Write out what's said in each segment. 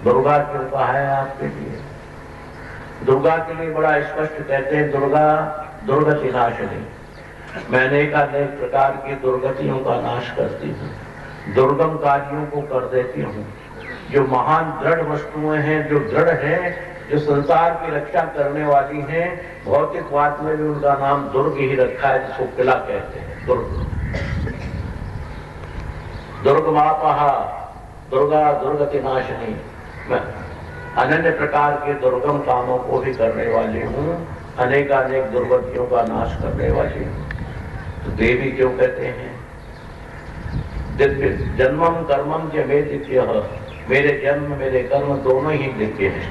दुर्गा क्यों कहा है आपके लिए? दुर्गा के लिए बड़ा स्पष्ट कहते हैं, दुर्गा दुर्गति नाशिनी। मैं अनेक प्रकार की दुर्गतियों का नाश करती हूँ, दुर्गम कार्यों को कर देती हूँ। जो महान दृढ़ वस्तुएं हैं, जो दृढ़ हैं, जो संसार की रक्षा करने वाली हैं, भौतिकवाद में भी उनका नाम दुर्ग ही रखा है, जिसको किला कहते हैं, दुर्ग। दुर्गमापहा, दुर्गा दुर्गति नाशिनी। मैं अनन्य प्रकार के दुर्गम कामों को भी करने वाली हूँ, अनेकानेक दुर्गतियों का नाश करने वाली हूँ। तो देवी क्यों कहते हैं? दिव्य जन्मम कर्मम च मे दिव्य, मेरे जन्म मेरे कर्म दोनों ही दिव्य हैं,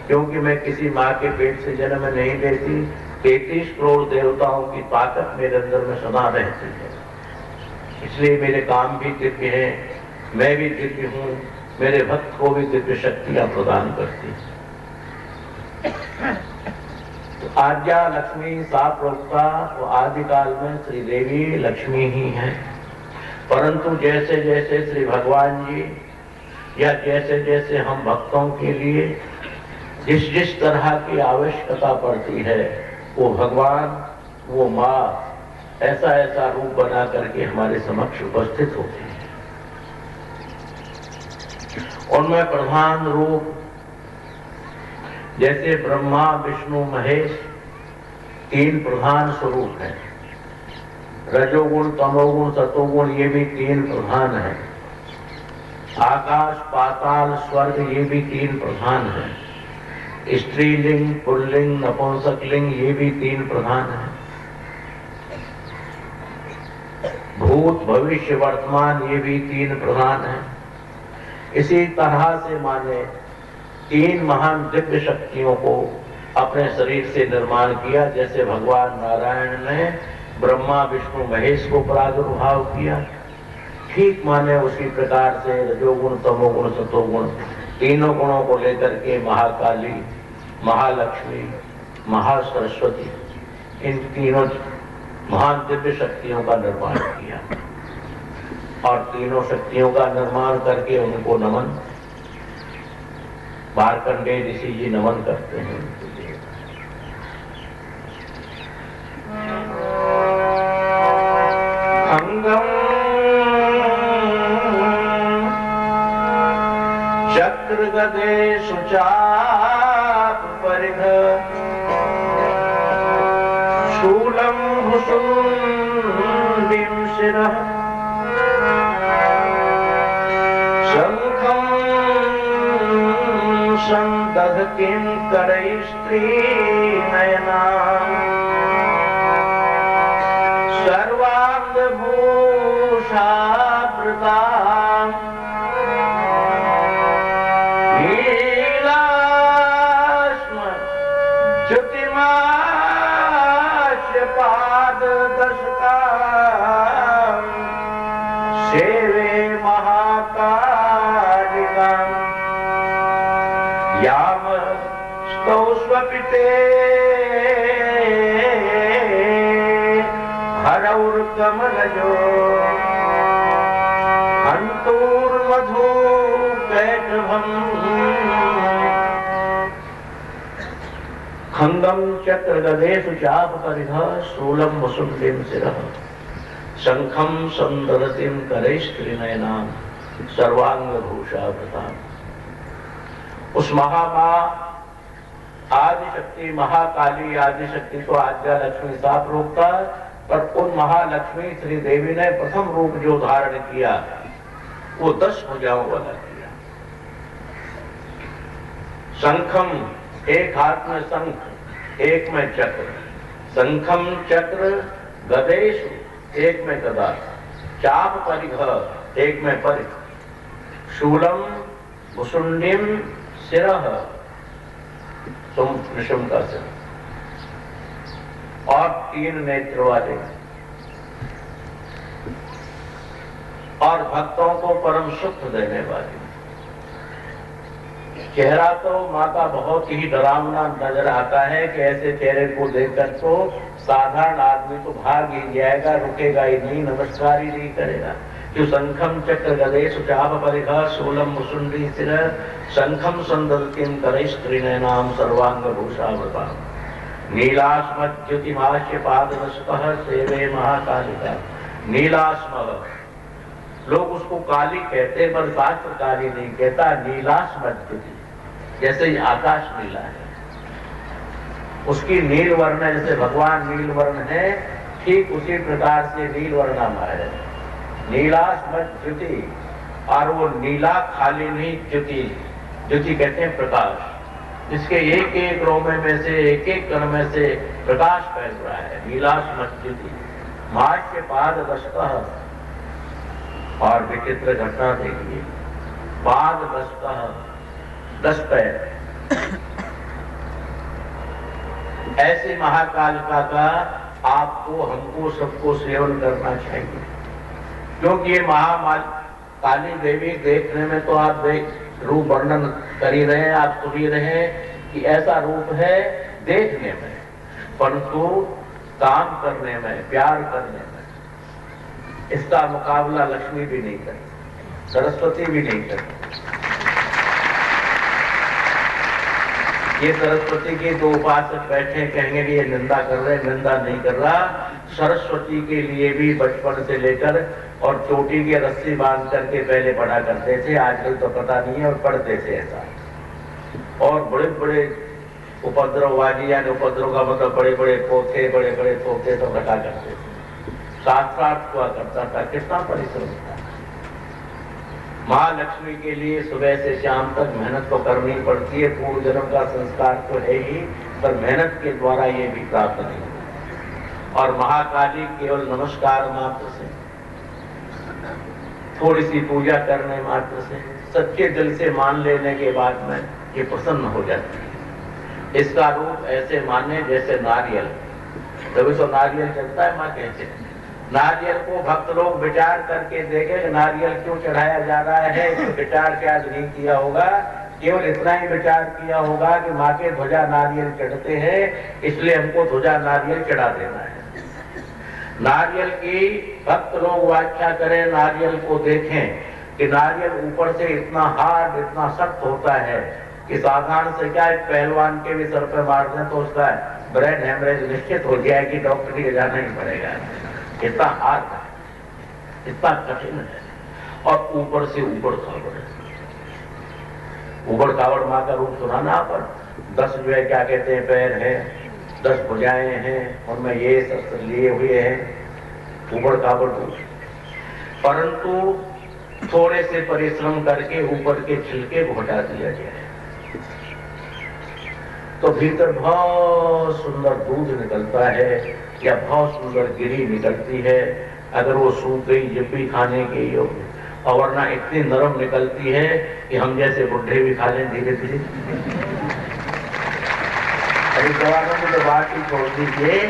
क्योंकि मैं किसी माँ के पेट से जन्म नहीं लेती। 33 करोड़ देवताओं की ताकत मेरे अंदर में सदा रहती है, इसलिए मेरे काम भी दिव्य हैं, मैं भी दिव्य हूँ, मेरे भक्त को भी दिव्य शक्तियां प्रदान करती हैं। तो आद्या लक्ष्मी सा प्रोक्ता, वो आदिकाल में श्री देवी लक्ष्मी ही है। परंतु जैसे जैसे श्री भगवान जी या जैसे जैसे हम भक्तों के लिए जिस जिस तरह की आवश्यकता पड़ती है, वो भगवान, वो माँ ऐसा ऐसा रूप बना करके हमारे समक्ष उपस्थित होते हैं। उनमें प्रधान रूप जैसे ब्रह्मा विष्णु महेश 3 प्रधान स्वरूप हैं। रजोगुण तमोगुण सतोगुण ये भी 3 प्रधान हैं। आकाश पाताल स्वर्ग ये भी 3 प्रधान हैं। स्त्रीलिंग पुल्लिंग नपुंसकलिंग ये भी 3 प्रधान हैं। भूत भविष्य वर्तमान ये भी 3 प्रधान हैं। इसी तरह से माने 3 महान दिव्य शक्तियों को अपने शरीर से निर्माण किया। जैसे भगवान नारायण ने ब्रह्मा विष्णु महेश को प्रादुर्भाव किया, ठीक माने उसी प्रकार से रजोगुण तमोगुण सतोगुण तीनों गुणों को लेकर के महाकाली, महालक्ष्मी, महासरस्वती इन तीनों महान दिव्य शक्तियों का निर्माण किया। और तीनों शक्तियों का निर्माण करके उनको नमन, मार्कंडेय ऋषि जी नमन करते हैं। अंगम चक्र गदे सुचाप परिध शूलम भुसुंडिम शिरः शंखम संदधतिं करैस्त्री नयना सर्वांग भूषा प्रदान पाद दशका सेवे महाकालिका याम स्तौ स्वपिते हरौर कमलजो हंतूर्मधु कैटभम् खंगम चक्र गदेषु चाप परिध शूलम वसुंडिम शिरः शंखम संदधतिं करैस्त्रिनयनां सर्वांग भूषा प्रदान। उस महामाँ आदिशक्ति महाकाली आदिशक्ति को आद्या लक्ष्मी साफ रोकता, पर उन महालक्ष्मी श्री देवी ने प्रथम रूप जो धारण किया वो 10 भुजाओं वाला किया। शंखम एक हाथ में शंख, एक में चक्र, शंखम चक्र गदेषु एक में गदा, चाप परिघ एक में परिघ, शूलम भुसुंडिम शिरः सुम का सिर, और 3 नेत्र वाले, और भक्तों को परम सुख देने वाली। चेहरा तो माता बहुत ही डरावना नजर आता है कि ऐसे चेहरे को देखकर तो साधारण आदमी तो भाग ही जाएगा, रुकेगा ही नहीं, नमस्कार ही नहीं करेगा। शंखम चक्र गदेशु चाप परिघ शूलम मुसुंडी सिर शंखम संदतिम करैस्त्रिनयनाम सर्वांग भूषावृता नीलास्मद्युतिमाश्य पादनस्तः सेवे महाकालिका। नीलास्म लोग उसको काली कहते पर शास्त्र काली नहीं कहता, नीलास्मद्युति, जैसे ही आकाश नीला है उसकी नील वर्ण है, जैसे भगवान नील वर्ण है ठीक उसी प्रकार से नील वर्णा है नीलास्मद्युति। और वो नीला खाली नहीं, ज्योति, ज्योति कहते हैं प्रकाश, जिसके एक एक रोमे में से एक एक कण में से प्रकाश फैल रहा है, नीलास्मद्युति। मास्य पाद दशतः, और विचित्र घटना देखिए, पाद दशतः, 10 पैर। ऐसे महाकालिका का आपको हमको सबको सेवन करना चाहिए, क्योंकि ये काली देवी देखने में तो आप रूप वर्णन कर ही रहे हैं, आप सुन ही रहे हैं कि ऐसा रूप है देखने में, परंतु काम करने में, प्यार करने में इसका मुकाबला लक्ष्मी भी नहीं करती, सरस्वती भी नहीं करती। ये सरस्वती के दो उपासक बैठे कहेंगे कि ये निंदा कर रहे, निंदा नहीं कर रहा। सरस्वती के लिए भी बचपन से लेकर और चोटी के रस्सी बांध करके पहले पढ़ा करते थे, आजकल तो पता नहीं है, और पढ़ते थे ऐसा। और बड़े बड़े उपद्रववादी, यानी उपद्रव का मतलब बड़े बड़े पोथे, बड़े बड़े तोते सब रखा करते थे, शास्त्रार्थ हुआ करता था। कितना परिश्रम था। महालक्ष्मी के लिए सुबह से शाम तक मेहनत तो करनी पड़ती है, पूर्व जन्म का संस्कार तो है ही, पर मेहनत के द्वारा ये भी प्राप्त नहीं होता। और महाकाली केवल नमस्कार मात्र से, थोड़ी सी पूजा करने मात्र से, सच्चे दिल से मान लेने के बाद में ये प्रसन्न हो जाती है। इसका रूप ऐसे माने जैसे नारियल, तभी तो नारियल चलता है। माँ कहते हैं नारियल को भक्त लोग विचार करके देखे कि नारियल क्यों चढ़ाया जा रहा है, तो विचार शायद नहीं किया होगा, केवल इतना ही विचार किया होगा कि माँ के ध्वजा नारियल चढ़ते हैं, इसलिए हमको ध्वजा नारियल चढ़ा देना है। नारियल की भक्त लोग व्याख्या करें, नारियल को देखें कि नारियल ऊपर से इतना हार्ड, इतना सख्त होता है कि साधारण से क्या एक पहलवान के भी सर पे मार दें तो उसका ब्रेन हेमरेज निश्चित हो गया कि डॉक्टर के जाना ही पड़ेगा। इतना हार्ड है, इतना कठिन है, और ऊपर से ऊपर खावड़ है। ऊबड़ खावड़ माँ का रूप सुना ना पर 10 जो है क्या कहते हैं पैर है, 10 भुजाएं हैं, और मैं ये शस्त्र लिए हुए हैं, ऊबड़ खावड़ रूप। परंतु थोड़े से परिश्रम करके ऊपर के छिलके को हटा दिया जाए तो भीतर बहुत सुंदर दूध निकलता है, या बहुत सुंदर गिरी निकलती है। अगर वो सूख गई जब भी खाने के योग्य, और वरना इतनी नरम निकलती है कि हम जैसे बुढ़े भी खा लें धीरे धीरे। अभी जवानों को तो बात ही छोड़ दीजिए,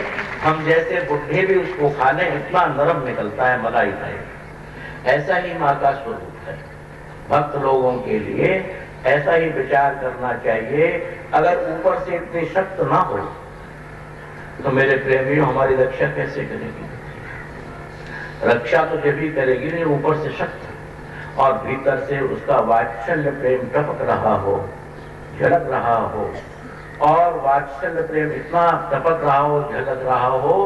हम जैसे बुढ़े भी उसको खा लें, इतना नरम निकलता है, मलाई टाइप। ऐसा ही माँ का स्वरूप है। भक्त लोगों के लिए ऐसा ही विचार करना चाहिए। अगर ऊपर से इतनी शक्त ना हो तो मेरे प्रेमियों हमारी रक्षा कैसे करेगी? रक्षा तो जब भी करेगी नहीं, ऊपर से शक्त और भीतर से उसका वात्सल्य प्रेम टपक रहा हो, झलक रहा हो, और वात्सल्य प्रेम इतना टपक रहा हो, झलक रहा हो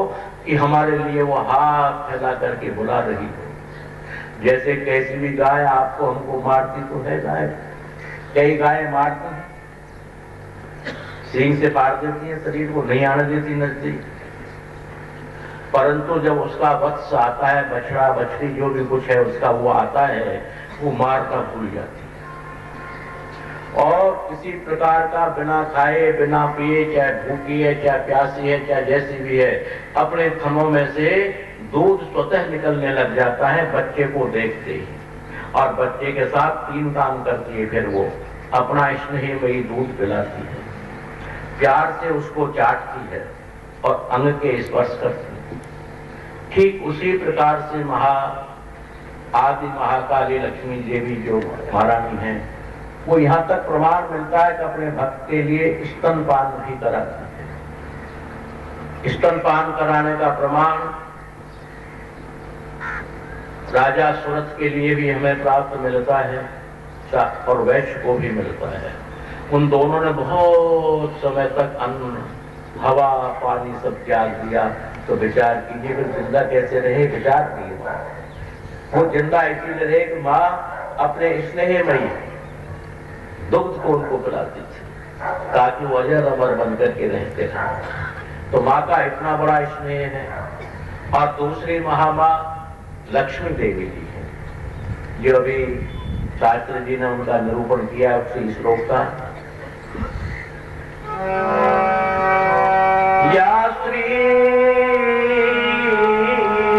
कि हमारे लिए वो हाथ फैला करके बुला रही हो। जैसे कैसी भी गाय आपको हमको मारती तो है गाय, कई गाय मारती हैं, सींग से पार देती है, शरीर को नहीं आने देती नजदीक। परंतु जब उसका वत्स आता है, बछड़ा बछड़ी जो भी कुछ है उसका वो आता है, वो मारना भूल जाती है। और किसी प्रकार का बिना खाए बिना पिए, चाहे भूखी है चाहे प्यासी है चाहे जैसी भी है, अपने थनों में से दूध स्वतः निकलने लग जाता है बच्चे को देखते ही। और बच्चे के साथ 3 काम करती है फिर वो, अपना स्नेहमयी दूध पिलाती है, प्यार से उसको चाटती है और अंग के स्पर्श करती है। ठीक उसी प्रकार से आदि महाकाली लक्ष्मी देवी जो महारानी है, वो यहाँ तक प्रमाण मिलता है कि अपने भक्त के लिए स्तनपान भी कराती है। स्तनपान कराने का प्रमाण राजा सुरथ के लिए भी हमें प्राप्त मिलता है और वैश्य को भी मिलता है। उन दोनों ने बहुत समय तक अन्न, हवा, पानी सब त्याग दिया। तो विचार कीजिए कि जिंदा कैसे रहे, विचार कीजिए। वो जिंदा इसीलिए रहे कि माँ अपने स्नेहमयी दुग्ध को उनको पिलाती थी ताकि वो अजर अमर बनकर के रहते हैं। तो माँ का इतना बड़ा स्नेह है। और दूसरी महामाँ लक्ष्मी देवी जी है, जो अभी शास्त्री जी ने उनका निरूपण किया उसी श्लोक का। या श्री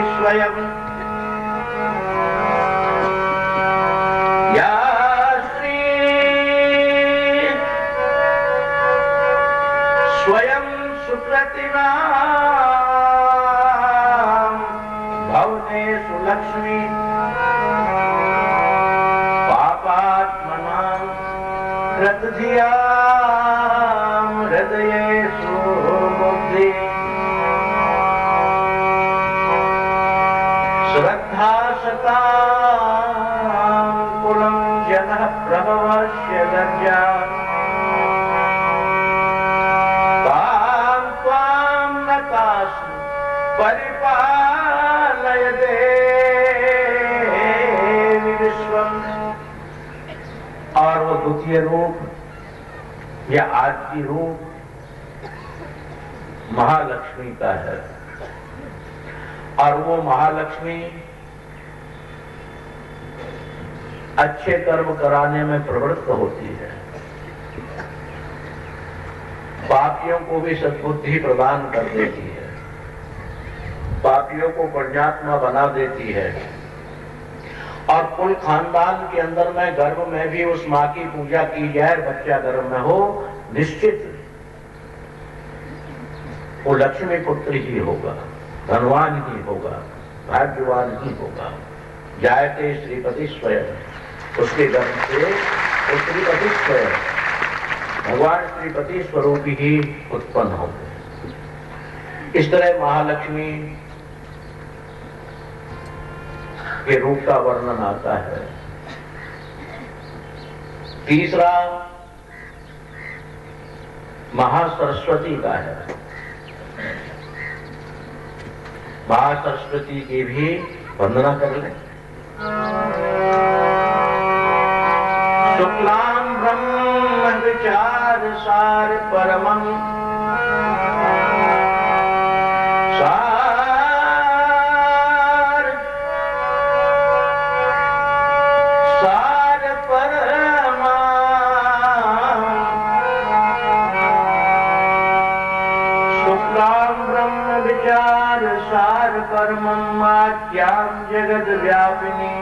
स्वयं या श्री स्वयं सुकृतिना भवनेषु लक्ष्मी पापात्मनां कृतधियां हृदयेषु बुद्धि श्रद्धा सतां कुलं जनः प्रभवस्य लज्जा तां त्वां नतास्मि परिपालय देवी विश्वम्। और वो द्वितीय रूप या आदि रूप महालक्ष्मी का है। और वो महालक्ष्मी अच्छे कर्म कराने में प्रवृत्त होती है, पापियों को भी सद्बुद्धि प्रदान कर देती है, पापियों को पुण्यात्मा बना देती है। और कुल खानदान के अंदर में गर्भ में भी उस माँ की पूजा की जाए, बच्चा गर्भ में हो, निश्चित वो लक्ष्मी पुत्र ही होगा, धनवान ही होगा, भाग्यवान ही होगा। जायते श्रीपति स्वयं, उसके गर्भ से वो श्रीपति स्वयं भगवान श्रीपति स्वरूप ही उत्पन्न होंगे। इस तरह महालक्ष्मी के रूप का वर्णन आता है। तीसरा महासरस्वती का है। महासरस्वती की भी वंदना कर लें। शुक्लां ब्रह्म विचार सार परमं परममाद्यां जगद व्यापिनी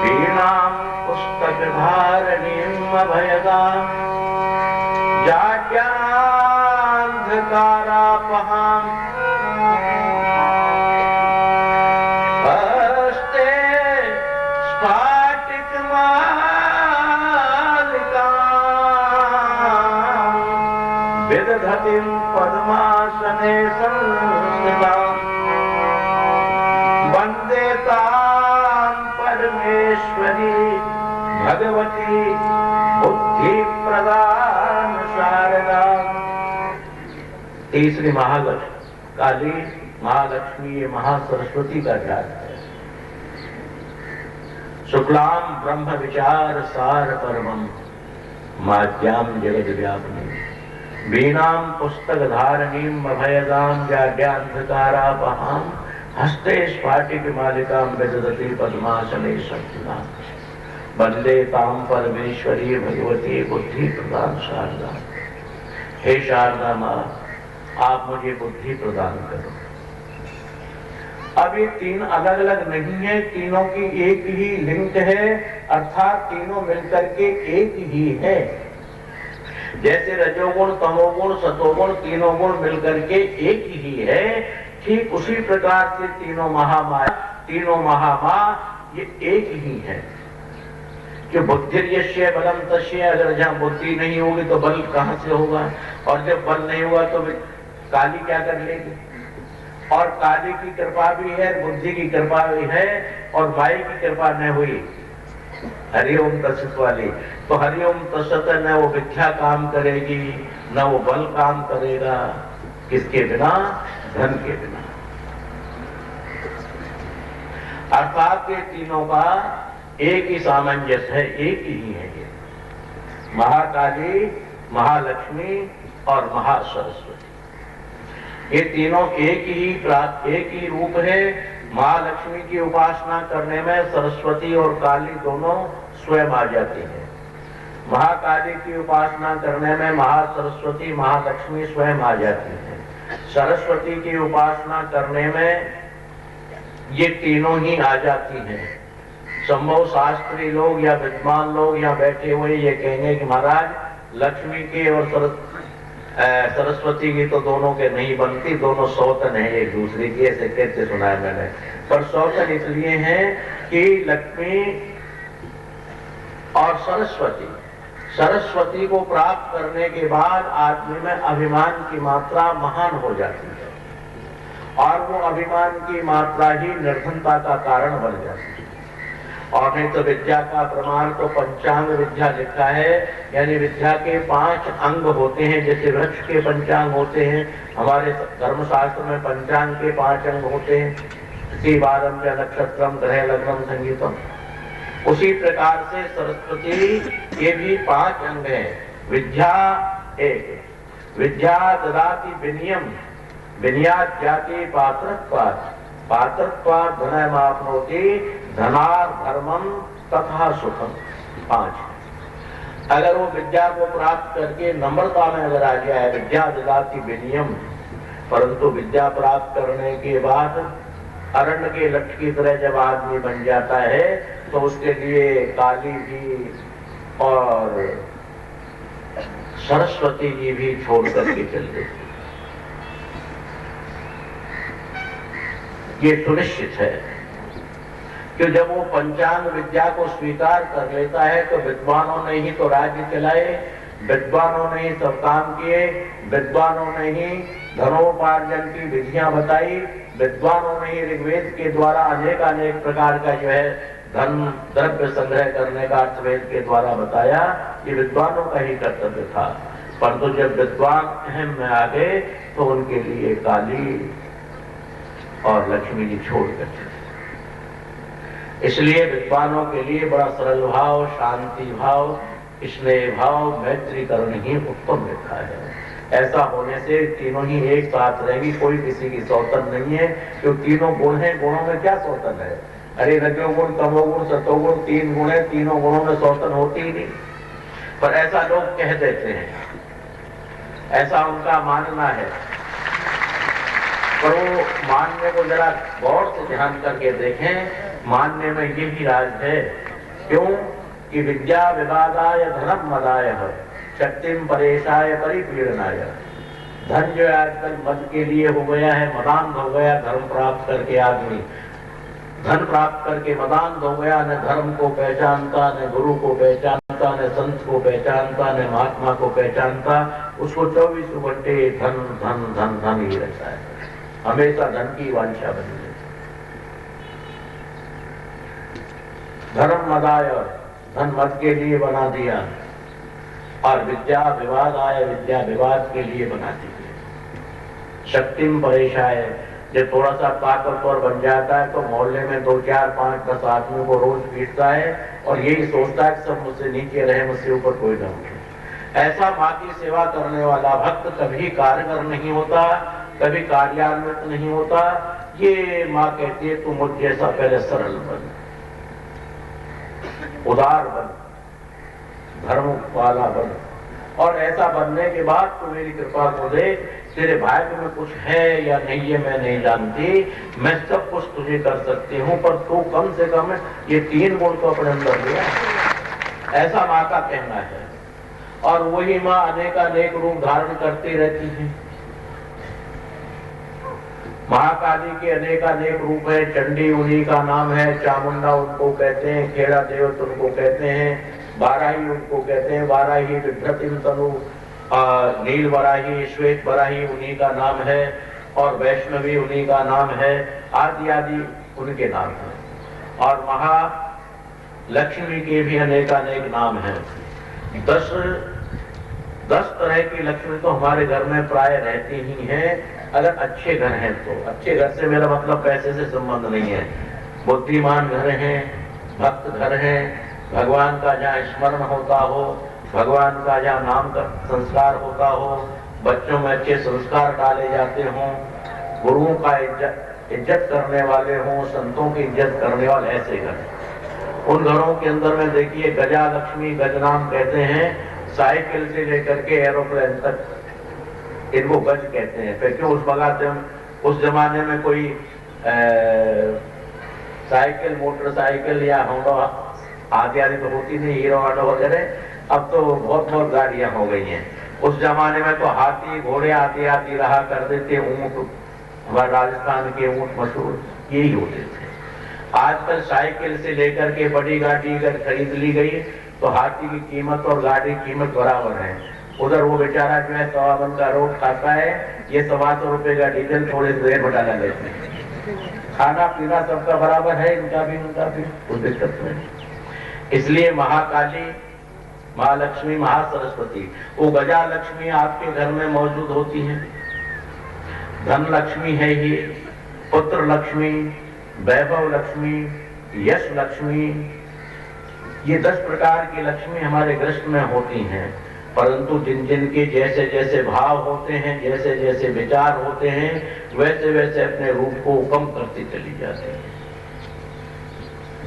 वीणां पुस्तक धारणीं अभयदां जाड्यान्धकारापहां हस्ते स्फाटिकमालिकां विदधतीं पद्मासने संस्थितां वन्दे तां परमेश्वरी भगवती बुद्धि प्रदान शारदा। तीसरी महालक्ष्मी काली महालक्ष्मी ये महासरस्वती का जात है। शुक्लां ब्रह्म विचार सार परमं माद्यां जगद व्यापिनी वीणां पुस्तक धारणीं अभयदां जाड्यान्धकारापहां हस्ते स्फाटिक मालिकां विदधती पद्मासने संस्थितां वन्दे तां परमेश्वरी भगवती बुद्धि प्रदान शारदा। हे शारदा माँ, आप मुझे बुद्धि प्रदान करो। अब ये तीन अलग अलग नहीं है, तीनों की एक ही लिंक है, अर्थात तीनों मिलकर के एक ही है। जैसे रजोगुण, तमोगुण, सतोगुण तीनों गुण मिलकर के एक ही है, ठीक उसी प्रकार से तीनों महामाया, तीनों महामाया ये एक ही है। जो बुद्धिर्यस्य बलम तस्य, अगर जहाँ बुद्धि नहीं होगी तो बल कहाँ से होगा, और जब बल नहीं होगा तो काली क्या कर लेगी। और काली की कृपा भी है, बुद्धि की कृपा भी है, और माई की कृपा न हुई हरिओम तत्सत वाली, तो हरिओम तत्सत न वो विद्या काम करेगी, न वो बल काम करेगा। किसके बिना? धन के बिना। अर्थात ये तीनों का एक ही सामंजस्य है, एक ही है ये, महाकाली, महालक्ष्मी और महासरस्वती। ये तीनों एक ही रूप है। महालक्ष्मी की उपासना करने में सरस्वती और काली दोनों स्वयं आ जाती हैं। महाकाली की उपासना करने में महासरस्वती, महालक्ष्मी स्वयं आ जाती हैं। सरस्वती की उपासना करने में ये तीनों ही आ जाती हैं। संभव शास्त्री लोग या विद्वान लोग यहाँ बैठे हुए ये कहेंगे कि महाराज लक्ष्मी की और सरस्वती की तो दोनों के नहीं बनती, दोनों सौतन है एक दूसरे की, ऐसे कहते सुना है मैंने। पर सौतन इसलिए है कि लक्ष्मी और सरस्वती को प्राप्त करने के बाद आदमी में अभिमान की मात्रा महान हो जाती है, और वो अभिमान की मात्रा ही निर्धनता का कारण बन जाती है। और नहीं तो विद्या का प्रमाण तो पंचांग विद्या लिखा है, यानी विद्या के 5 अंग होते हैं। जैसे वृक्ष के पंचांग होते हैं, हमारे धर्मशास्त्र में पंचांग के 5 अंग होते हैं, वारम या नक्षत्रम, ग्रह, लग्नम, संगीतम। उसी प्रकार से सरस्वती ये भी 5 अंग है। विद्या एक, विद्या ददाति विनयम, विनयात् जाति पात्रत्वात्, पात्रत्वात् धनमाप्नोति, धनात् धर्मम तथा सुखम। 5। अगर वो विद्या को प्राप्त करके नम्रता में अगर आ गया है, विद्या ददाति विनयम, परंतु विद्या प्राप्त करने के बाद अरण्य के लठ की तरह जब आदमी बन जाता है, तो उसके लिए काली जी और सरस्वती जी भी छोड़ करके चल देती। ये सुनिश्चित है कि जब वो पंचांग विद्या को स्वीकार कर लेता है, तो विद्वानों ने ही तो राज्य चलाए, विद्वानों ने ही सब काम किए, विद्वानों ने ही धनोपार्जन की विधियां बताई, विद्वानों ने ही ऋग्वेद के द्वारा अनेक प्रकार का जो है धन द्रव्य संग्रह करने का अर्थवेद के द्वारा बताया। ये विद्वानों का ही कर्तव्य था। परंतु जब विद्वान अहम में आ गए, तो उनके लिए काली और लक्ष्मी जी छोड़ कर चले। इसलिए विद्वानों के लिए बड़ा सरल भाव, शांति भाव, स्नेह भाव, मैत्री करण ही उत्तम लिखा है। ऐसा होने से तीनों ही एक साथ रहेगी, कोई किसी की सौतन नहीं है। जो तीनों गुण हैं, गुणों में क्या सौतन है? अरे रजोगुण, तमोगुण, सतोगुण 3 गुण है, तीनों गुणों में सौतन होती ही नहीं। पर ऐसा लोग कह देते हैं, ऐसा उनका मानना है। पर वो मानने को जरा गौर से ध्यान करके देखें, मानने में यही राज है। क्यों कि विद्या विवादाय धनम मदाय शक्तिम परेशाय परिपीड़नाय। धन जो आजकल मद के लिए हो गया है, मदांध हो गया। धर्म प्राप्त करके आदमी धन प्राप्त करके मदांध हो गया, न धर्म को पहचानता, न गुरु को पहचानता, न संत को पहचानता, न महात्मा को पहचानता। उसको 24 घंटे धन धन धन धन ही रहता है, हमेशा धन की वांछा बनी है। धर्म मदाय, धन मद के लिए बना दिया, और विद्या विवाद आय, विद्या विवाद के लिए बना दी गई। शक्तिम परेशाय, जब थोड़ा सा ताकतवर बन जाता है तो मोहल्ले में 2, 4, 5, 10 आदमियों को रोज पीटता है, और यही सोचता है कि सब मुझसे नीचे रहे, मुझसे ऊपर कोई न उठे। ऐसा माँ की सेवा करने वाला भक्त कभी कारगर नहीं होता, कभी कार्यान्वित नहीं होता। ये माँ कहती है तू मुझ जैसा पहले सरल बन, उदार बन, धर्म वाला बन, और ऐसा बनने के बाद तू मेरी कृपा को दे। तेरे भाग्य में कुछ है या नहीं ये मैं नहीं जानती, मैं सब कुछ तुझे कर सकती हूँ, पर तू कम से कम ये 3 गुण तो अपने अंदर लिया। ऐसा माँ का कहना है। और वही माँ अनेक रूप धारण करती रहती है। महाकाली के अनेक रूप है। चंडी उन्हीं का नाम है, चामुंडा उनको कहते हैं, खेड़ा देवत उनको कहते हैं, वाराही उनको कहते हैं। वाराही विभ्रतिम तनु, नील वराही, श्वेत वराही उन्हीं का नाम है। और वैष्णवी उन्हीं का नाम है, आदि आदि उनके नाम है। और महालक्ष्मी के भी अनेकानेक नाम हैं। 10 तरह की लक्ष्मी तो हमारे घर में प्राय रहती ही हैं, अगर अच्छे घर हैं तो। अच्छे घर से मेरा मतलब पैसे से संबंध नहीं है। बुद्धिमान घर हैं, भक्त घर हैं, भगवान का जहाँ स्मरण होता हो, भगवान का जहाँ नाम का संस्कार होता हो, बच्चों में अच्छे संस्कार डाले जाते हों, गुरुओं का इज्जत करने वाले हों, संतों की इज्जत करने वाले, ऐसे घर। उन घरों के अंदर में देखिए गजा लक्ष्मी, गजनाम कहते हैं, साइकिल से लेकर के एरोप्लेन तक इनको गज कहते हैं। फिर क्यों उस बगाते हम, उस जमाने में कोई साइकिल, मोटरसाइकिल या होंडा आदि आदि तो होती नहीं, हीरो ऑटो वगैरह। अब तो बहुत गाड़ियां हो गई हैं। उस जमाने में तो हाथी घोड़े आदि आदि रहा करते थे, ऊंट, हमारे राजस्थान के ऊंट मशहूर यही होते थे। आजकल साइकिल से लेकर के बड़ी गाड़ी अगर खरीद ली गई तो हाथी की कीमत और गाड़ी की कीमत बराबर है। उधर वो बेचारा जो है 125 का रोड खाता है, ये 125 रुपए का डीजल थोड़ी देर में डाला लेते हैं। खाना पीना सबका बराबर है, इनका भी उनका भी, कोई दिक्कत नहीं। इसलिए महाकाली, महालक्ष्मी, महासरस्वती, वो गजा लक्ष्मी आपके घर में मौजूद होती है। धन लक्ष्मी है ये, पुत्र लक्ष्मी, वैभव लक्ष्मी, यश लक्ष्मी, ये 10 प्रकार की लक्ष्मी हमारे गृह में होती हैं। परंतु जिन जिन के जैसे जैसे भाव होते हैं, जैसे जैसे विचार होते हैं, वैसे वैसे अपने रूप को कम करती चली जाती है।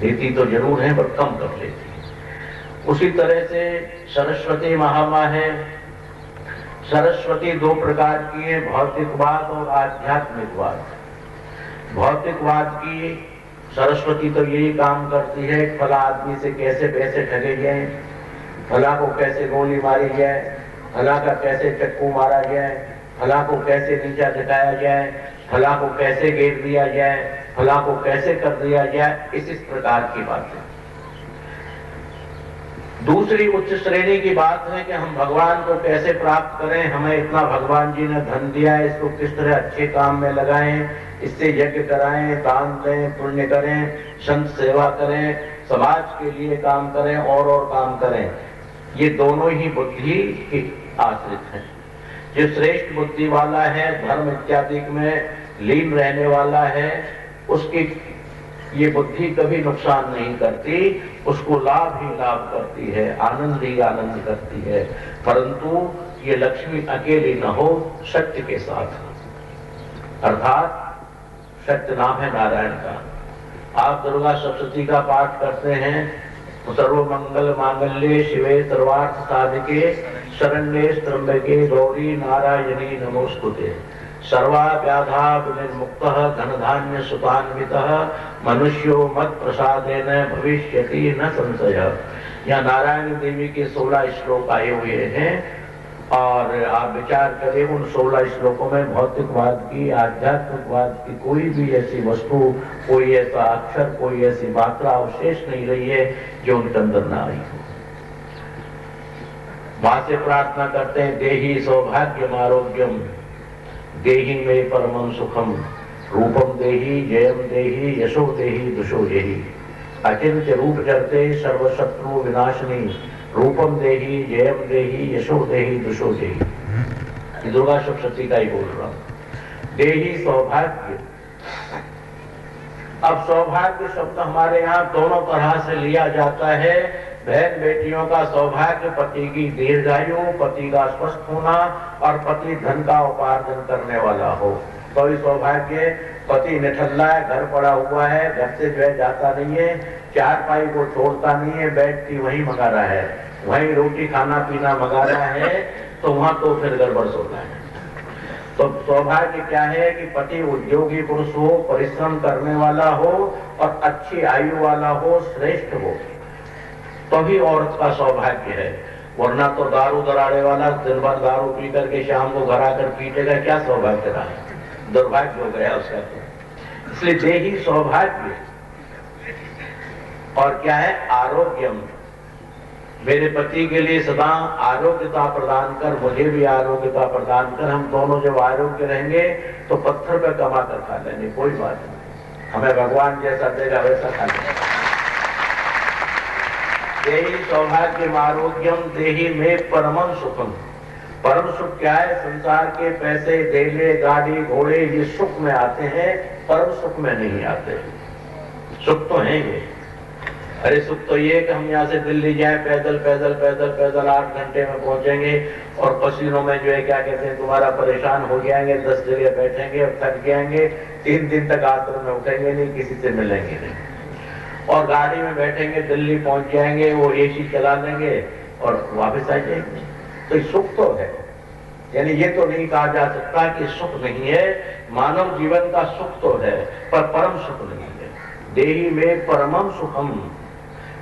देती तो जरूर है पर कम कर लेती है। उसी तरह से सरस्वती महामा है। सरस्वती 2 प्रकार की है, भौतिकवाद और आध्यात्मिकवाद। भौतिकवाद की सरस्वती तो यही काम करती है, फला आदमी से कैसे पैसे ठगे जाए, फला को कैसे गोली मारी जाए, फला का कैसे चक्कू मारा जाए, फला को कैसे नीचा दिखाया जाए, फला को कैसे घेर दिया जाए, फला को कैसे कर दिया जाए, इस प्रकार की बातें। दूसरी उच्च श्रेणी की बात है कि हम भगवान को कैसे प्राप्त करें, हमें इतना भगवान जी ने धन दिया है, इसको किस तरह अच्छे काम में लगाएं, इससे यज्ञ कराएं, दान दें, पुण्य करें, संत सेवा करें, समाज के लिए काम करें और काम करें। ये दोनों ही बुद्धि के आश्रित हैं। जो श्रेष्ठ बुद्धि वाला है, धर्म इत्यादि में लीन रहने वाला है, उसकी ये बुद्धि कभी नुकसान नहीं करती, उसको लाभ ही लाभ करती है, आनंद ही आनंद करती है। परंतु ये लक्ष्मी अकेली न हो, सत्य के साथ। अर्थात सत्य नाम है नारायण का। आप दुर्गा सप्तशती का पाठ करते हैं तो सर्वमंगल मांगल्ये शिवे सर्वार्थ साधिके शरण्ये त्र्यंबके गौरी नारायणी नमोस्तुते। सर्वाव्याधा विनिर्मुक्तः धनधान्य सुतान्वितः मनुष्यो मत प्रसादेन भविष्यति न संशयः। यहाँ नारायण देवी के 16 श्लोक आए हुए हैं और आप विचार करें उन 16 श्लोकों में भौतिकवाद की, आध्यात्मिकवाद की कोई भी ऐसी वस्तु, कोई ऐसा अक्षर, कोई ऐसी मात्रा अवशेष नहीं रही है जो उनके अंदर न आई हो। मां से प्रार्थना करते हैं, देहि सौभाग्यम आरोग्यम देहि में परमं सुखम रूपम देहि जयम देहि यशो देहि दुषो देहि अचिंत्य रूप चरते सर्वशत्रु विनाशनी रूपम देहि जयम देहि यशो देहि दुषो देहि। दुर्गा सप्तशती का ही बोल रहा हूं। देहि सौभाग्य। अब सौभाग्य शब्द हमारे यहाँ दोनों तरह से लिया जाता है। बहन बेटियों का सौभाग्य पति की दीर्घायु, पति का स्वस्थ होना और पति धन का उपार्जन करने वाला हो। कोई सौभाग्य पति निठल्ला है, घर पड़ा हुआ है, घर से जो है जाता नहीं है, चारपाई को छोड़ता नहीं है, बेड की वहीं मंगा रहा है, वहीं रोटी खाना पीना मंगा रहा है, तो वहां तो फिर गड़बड़ होता है। तो सौभाग्य क्या है कि पति उद्योगी पुरुष हो, परिश्रम करने वाला हो और अच्छी आयु वाला हो, श्रेष्ठ हो, तभी औरत का सौभाग्य है। वरना तो दारू दराड़े वाला दिन भर दारू पी करके शाम को घर आकर पीटेगा, क्या सौभाग्य रहा, दुर्भाग्य हो गया उसका। तो इसलिए देहि सौभाग्य और क्या है आरोग्यम। मेरे पति के लिए सदा आरोग्यता प्रदान कर, मुझे भी आरोग्यता प्रदान कर। हम दोनों जब आरोग्य रहेंगे तो पत्थर पे कमा कर खा लेंगे, कोई बात नहीं। हमें भगवान जैसा देगा वैसा खा लेंगे। देहि सौभाग्यम आरोग्यम देहि में परमं सुखम। परम सुख क्या है? संसार के पैसे, धेले, गाड़ी, घोड़े ये सुख में आते हैं, परम सुख में नहीं आते। सुख तो है ये। अरे सुख तो ये कि हम यहाँ से दिल्ली जाए पैदल पैदल पैदल पैदल 8 घंटे में पहुंचेंगे और पसीनों में जो है क्या कहते हैं तुम्हारा परेशान हो जाएंगे, 10 जगह बैठेंगे और थक जाएंगे, 3 दिन तक आश्रम में उठेंगे नहीं, किसी से मिलेंगे नहीं। और गाड़ी में बैठेंगे, दिल्ली पहुंच जाएंगे, वो एसी चला लेंगे और वापस आ जाएंगे। तो सुख तो है, यानी ये तो नहीं कहा जा सकता कि सुख नहीं है। मानव जीवन का सुख तो है पर परम सुख नहीं है। देहि में परमं सुखम,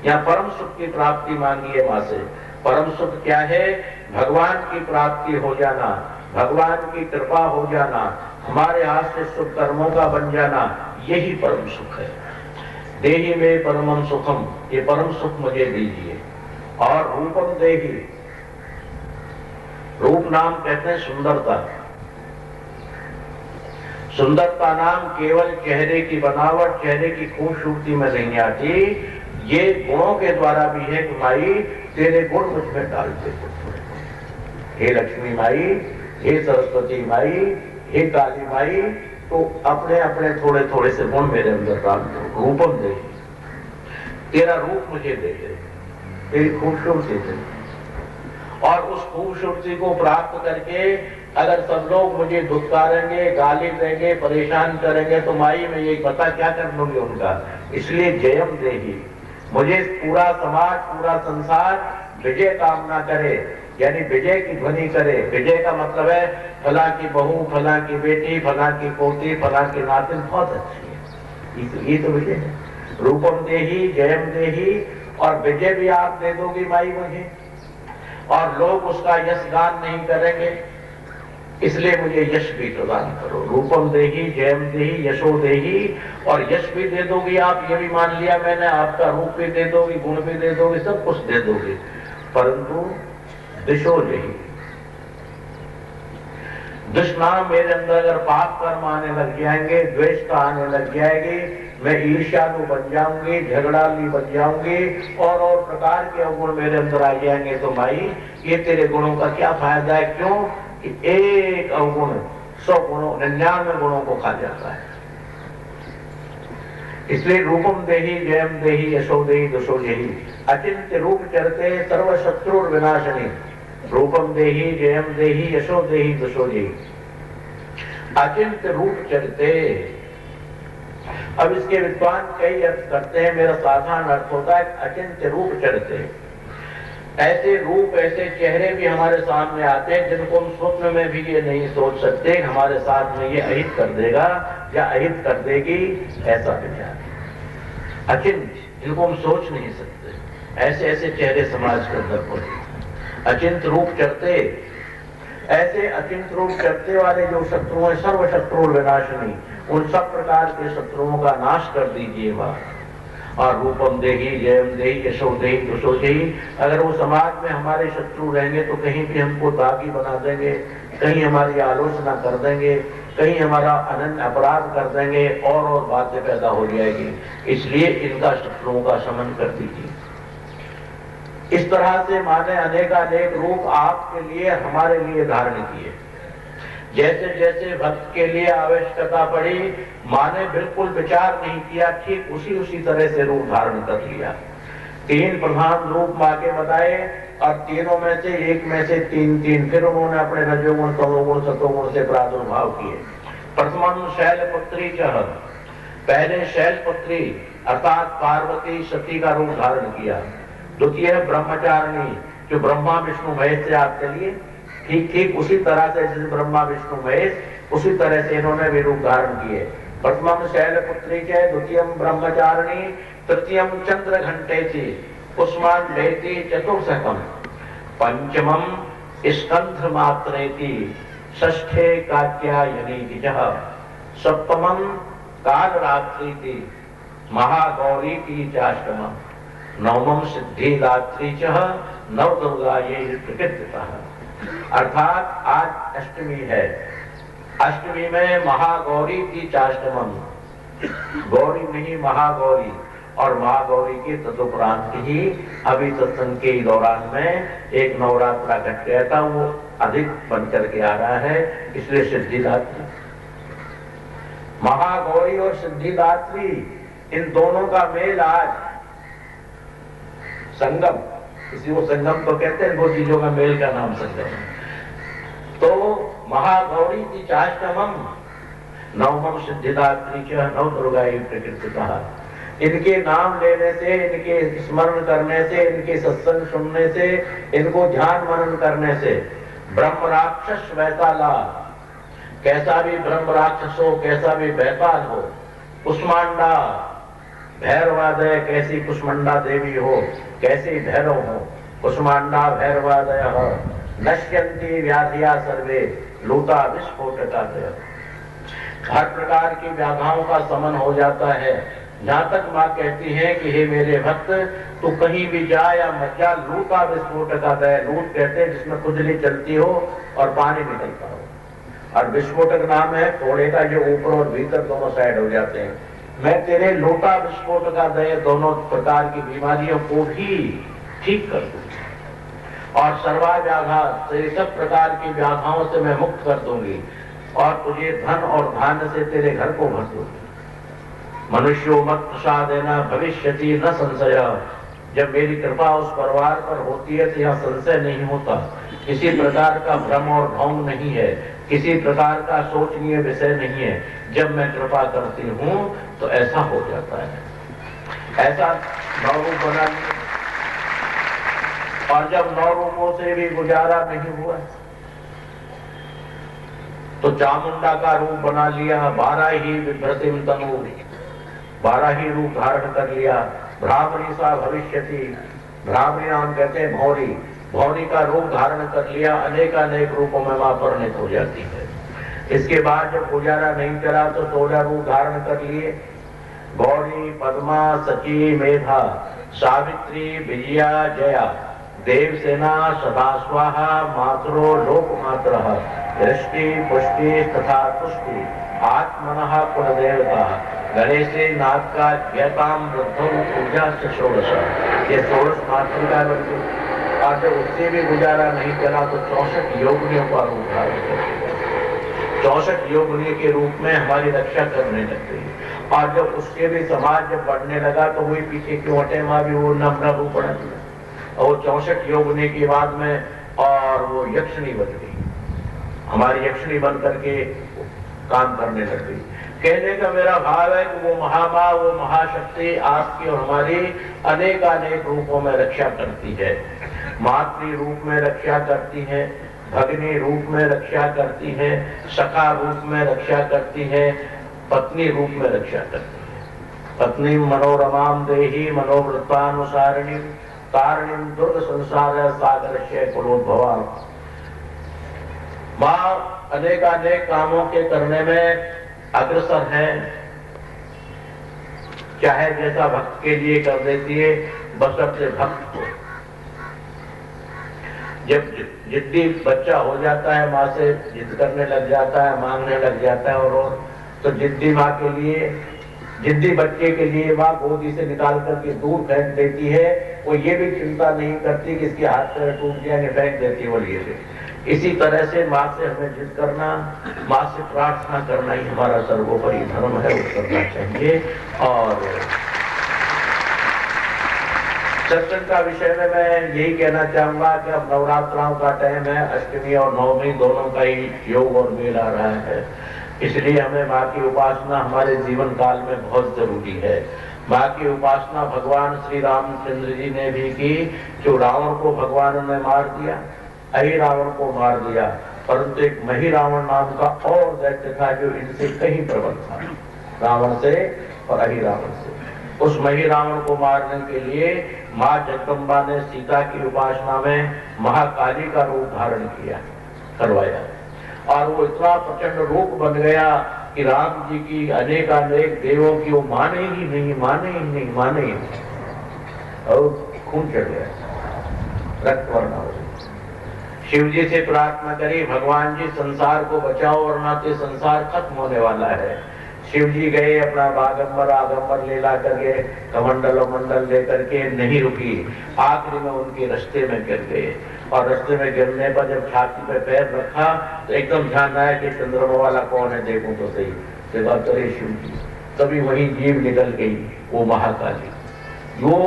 यहाँ परम सुख की प्राप्ति मांगी है मां से। परम सुख क्या है? भगवान की प्राप्ति हो जाना, भगवान की कृपा हो जाना, हमारे हाथ से शुभ कर्मों का बन जाना, यही परम सुख है। देहि में परमं सुखम, ये परम सुख मुझे दीजिए। और रूपम देहि, रूप नाम कहते हैं सुंदरता। सुंदरता नाम केवल चेहरे की बनावट, चेहरे की खूबसूरती में नहीं आती, ये गुणों के द्वारा भी है कि माई तेरे गुण मुझ में डालते। हे लक्ष्मी माई, हे सरस्वती माई, हे काली माई, तो अपने अपने थोड़े थोड़े से गुण मेरे अंदर डाल दो। रूपम दे, तेरा रूप मुझे दे दे, तेरी खूबसूरती दे। और उस खूबसूरती को प्राप्त करके अगर सब लोग मुझे धुतकारेंगे, गाली देंगे, परेशान करेंगे, तो माई मैं ये पता क्या कर लूंगी उनका। इसलिए जयम देही, मुझे पूरा समाज, पूरा संसार विजय कामना करे, यानी विजय की ध्वनि करे। विजय का मतलब है फला की बहू, फला की बेटी, फला की पोती, फला की नातिन बहुत अच्छी है, ये तो विजय है। रूपम देही, जयम देही, और विजय भी आप दे दोगी माई मुझे, और लोग उसका यश गान नहीं करेंगे, इसलिए मुझे यश भी प्रदान करो। रूपम देही, जयम देही, यशो देही, और यश भी दे दोगी आप, ये भी मान लिया मैंने, आपका रूप भी दे दोगी, गुण भी दे दोगी, सब कुछ दे दोगी, परंतु दिशो देही, दुष्नाम मेरे अंदर अगर पाप कर्म आने लग जाएंगे, द्वेषता आने लग जाएगी, मैं ईर्ष्यालु बन जाऊंगी, झगड़ाली बन जाऊंगी, और प्रकार के अवगुण मेरे अंदर आ जाएंगे, तो भाई ये तेरे गुणों का क्या फायदा है? क्यों कि एक अवगुण 100 गुणों, 99 गुणों को खा जाता है। इसलिए रूपम देही, जयम देही, यशो देही, दशो देही, अचिंत्य रूप चरते सर्व शत्रु विनाशनी। रूपम देही, जयम देही, यशो देही, दशो देही, अचिंत्य रूप चरते। अब इसके विद्वान कई अर्थ करते हैं, मेरा साधारण अर्थ होता है अचिंत्य रूप चरते। ऐसे रूप, ऐसे चेहरे भी हमारे सामने आते हैं जिनको हम स्वप्न में भी ये नहीं सोच सकते हमारे साथ में ये अहित कर देगा या अहित कर देगी, ऐसा विचार। अचिंत्य, जिनको हम सोच नहीं सकते, ऐसे ऐसे चेहरे समाज के अंदर पड़े। अचिंत रूप चरते, ऐसे अचिंत रूप चरते वाले जो शत्रु हैं, सर्व शत्रु विनाशनी, उन सब प्रकार के शत्रुओं का नाश कर दीजिए मां। और रूपम देही, जयम देही, यशो देही, दशो देही, अगर वो समाज में हमारे शत्रु रहेंगे तो कहीं भी हमको दागी बना देंगे, कहीं हमारी आलोचना कर देंगे, कहीं हमारा अनन्य अपराध कर देंगे, और बातें पैदा हो जाएगी। इसलिए इनका शत्रुओं का शमन कर दीजिए। इस तरह से माने अनेकानेक रूप आपके लिए, हमारे लिए धारण किए। जैसे जैसे भक्त के लिए आवश्यकता पड़ी, माने बिल्कुल विचार नहीं किया, ठीक उसी तरह से रूप धारण कर लिया। 3 प्रधान रूप माँ के बताए, और तीनों में से एक में से 3 फिर उन्होंने अपने रजोगुण, तमोगुण, सतोगुण से प्रादुर्भाव किए। प्रथम शैलपुत्री चह, पहले शैलपुत्री अर्थात पार्वती सती का रूप धारण किया। द्वितीय ब्रह्मचारिणी, जो ब्रह्मा विष्णु महेश से आप चलिए, ठीक उसी तरह से जैसे ब्रह्मा विष्णु महेश, उसी तरह से इन्होंने भी रूप धारण किए। प्रथम शैलपुत्री के, द्वितीय ब्रह्मचारिणी, तृतीय चंद्र घंटेति, उस्मान लेती चतुर्थकम, पंचमम स्कंध मात्रेति, षष्ठे कात्यायनी जह, सप्तमम कालरात्रि, महागौरी की चाष्टमम, नवमम सिद्धिदात्री च नव दुर्गा ये प्रकृतिता। अर्थात आज अष्टमी है, अष्टमी में महागौरी की चाष्टमम, गौरी नहीं महागौरी, और महागौरी के तदुपरांत ही अभी सत्संग के दौरान में एक नवरात्रा घट गया था, वो अधिक बन करके आ रहा है, इसलिए सिद्धिदात्री। महागौरी और सिद्धिदात्री इन दोनों का मेल आज संगम, इसी को संगम तो कहते हैं, दो चीजों का मेल का नाम संगम। तो महागौरी की चाष्टमम नवमम सिद्धिदात्री च नव दुर्गा प्रकृतिता। इनके नाम लेने से, इनके स्मरण करने से, इनके सत्संग सुनने से, इनको ध्यान मनन करने से ब्रह्म राक्षस वैताला, कैसा भी ब्रह्म राक्षस हो, कैसा भी वैताल हो, कुष्मांडा भैरवादय, कैसी कुष्मांडा देवी हो, कैसे भैरव हो, कुष्मांडा भैरवादय नश्यंती व्याधिया सर्वे लूता विस्फोटकादय। हर प्रकार की व्याधाओं का समन हो जाता है। जहां तक माँ कहती है कि हे मेरे भक्त, तू कहीं भी जा या मत जा, लूता विस्फोटकादय। लूट कहते हैं जिसमें खुजली चलती हो और पानी निकलता हो, और विस्फोटक नाम है फोड़े का जो ऊपर और भीतर दोनों साइड हो जाते हैं। मैं तेरे लोटा विस्फोटकादय दोनों प्रकार की बीमारियों को भी ठीक कर दूंगी, और सर्वा व्याधा, सब प्रकार की व्याधाओं से मैं मुक्त कर दूंगी, और तुझे धन और धान्य से तेरे घर को भर दूंगी। मनुष्यो मत प्रसादेना भविष्यति न संशय। जब मेरी कृपा उस परिवार पर होती है तो यहाँ संशय नहीं होता, किसी प्रकार का भ्रम और ढोंग नहीं है, किसी प्रकार का सोचनीय विषय नहीं है। जब मैं कृपा करती हूँ तो ऐसा हो जाता है। ऐसा नौ रूप बना लिया, और जब नौ रूपों से भी गुजारा नहीं हुआ तो चामुंडा का रूप बना लिया, 12 ही विभ्रतिम तनु, 12 ही रूप धारण कर लिया। ब्राह्मणी सा भविष्यति, ब्राह्मणी नाम कहते हैं भौरी, भौरी का रूप धारण कर लिया, अनेकानेक रूपों में मां परिणित हो जाती है। इसके बाद जब गुजारा नहीं चला तो 16 रूप धारण कर लिए, गौरी, पद्मा, सची, मेधा, सावित्री, विजया, जया, देवसेना, सदास्वाहा, मातरो, लोकमात्रः, दृष्टि, पुष्टि तथा तुष्टि, आत्मनः कुलदेवता, गणेशे नाथ का ज्ञाताम वृद्धो पूजा से 16। ये 16 मातृका बनती। और जब उससे भी गुजारा नहीं चला तो 64 योगिनियों का रूप धारण करती, 64 योगिनी के रूप में हमारी रक्षा करने लगती है। और जब उसके भी समाज जब बढ़ने लगा तो वही पीछे क्यों हटे, माँ भी वो नम्र रूप बना दिया, और 64 योगिनी के बाद में और वो यक्षिणी बन गई, हमारी यक्षिणी बन करके काम करने लग गई। कहने का मेरा भाव है कि वो महामाँ, वो महाशक्ति आपकी और हमारी अनेकानेक रूपों में रक्षा करती है। मातृ रूप में रक्षा करती है, भगिनी रूप में रक्षा करती है, सखा रूप में रक्षा करती है, पत्नी रूप में रक्षा करती है। पत्नी मनोरमाम देही मनोवृत्तानुसारिणी तारिणी दुर्ग संसार सागर से कुलोद्भवा। माँ अनेकानेक कामों के करने में अग्रसर है, चाहे जैसा भक्त के लिए कर देती है, बस अपने भक्त को। जब जिद्दी बच्चा हो जाता है, माँ से जिद करने लग जाता है, मांगने लग जाता है, और तो जिद्दी माँ के लिए, जिद्दी बच्चे के लिए माँ गोदी से निकाल करके दूर फेंक देती है। वो ये भी चिंता नहीं करती कि इसके हाथ पैर टूट जाएंगे, फेंक देती है वो लिए से। इसी तरह से माँ से हमें जिद करना, माँ से प्रार्थना करना ही हमारा सर्वोपरि धर्म है, वो करना चाहिए। और सत्संग का विषय में मैं यही कहना चाहूंगा कि अब नवरात्राओं का टाइम है, अष्टमी और नवमी दोनों का ही योग और मेल आ रहा है, इसलिए हमें माँ की उपासना हमारे जीवन काल में बहुत जरूरी है। माँ की उपासना भगवान श्री रामचंद्र जी ने भी की, जो रावण को भगवान ने मार दिया, अहि रावण को मार दिया, परंतु एक मही रावण नाम का और दैत्य था जो इनसे कहीं प्रबल था, रावण से और अहि रावण से। उस मही रावण को मारने के लिए माँ जगदम्बा ने सीता की उपासना में महाकाली का रूप धारण किया, करवाया, और वो इतना प्रचंड रूप बन गया कि राम जी की अनेकानेक देवों की वो माने ही नहीं। और खून चढ़ गया, रक्त वर्ण हो गया। शिव जी से प्रार्थना करी, भगवान जी संसार को बचाओ वरना तो संसार खत्म होने वाला है। शिव जी गए, अपना बागंबर आगंबर लीला करके कमंडल मंडल लेकर के, नहीं रुकी। आखिरी में उनके रास्ते में गिर गए, और रास्ते में गिरने पर जब छाती पे पैर रखा तो एकदम ध्यान आया कि चंद्रमा वाला कौन है, देखूं तो सही। देखा करे शिव जी, तभी वही जीव निकल गई, वो महाकाली। वो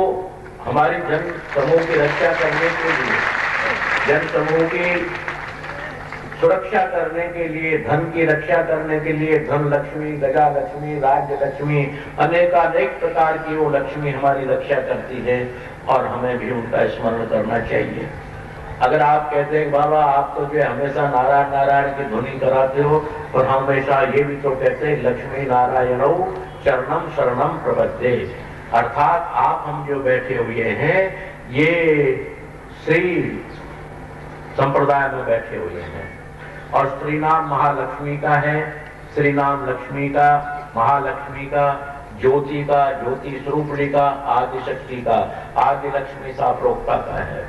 हमारी जन समूह की रक्षा करने के लिए, जन समूह की सुरक्षा करने के लिए, धन की रक्षा करने के लिए, धन लक्ष्मी, गजा लक्ष्मी, राज्य लक्ष्मी, अनेकानेक प्रकार की वो लक्ष्मी हमारी रक्षा करती है, और हमें भी उनका स्मरण करना चाहिए। अगर आप कहते हैं बाबा आप तो जो हमेशा नारायण नारायण की ध्वनि कराते हो, और हमेशा ये भी तो कहते हैं लक्ष्मी नारायण चरणम शरणम प्रपद्ये, अर्थात आप हम जो बैठे हुए हैं ये श्री संप्रदाय में बैठे हुए हैं, और श्री नाम महालक्ष्मी का है, श्री नाम लक्ष्मी का, महालक्ष्मी का, ज्योति का, ज्योति स्वरूपणी का, आदि शक्ति का, आदि लक्ष्मी साप्रोक्ता का है।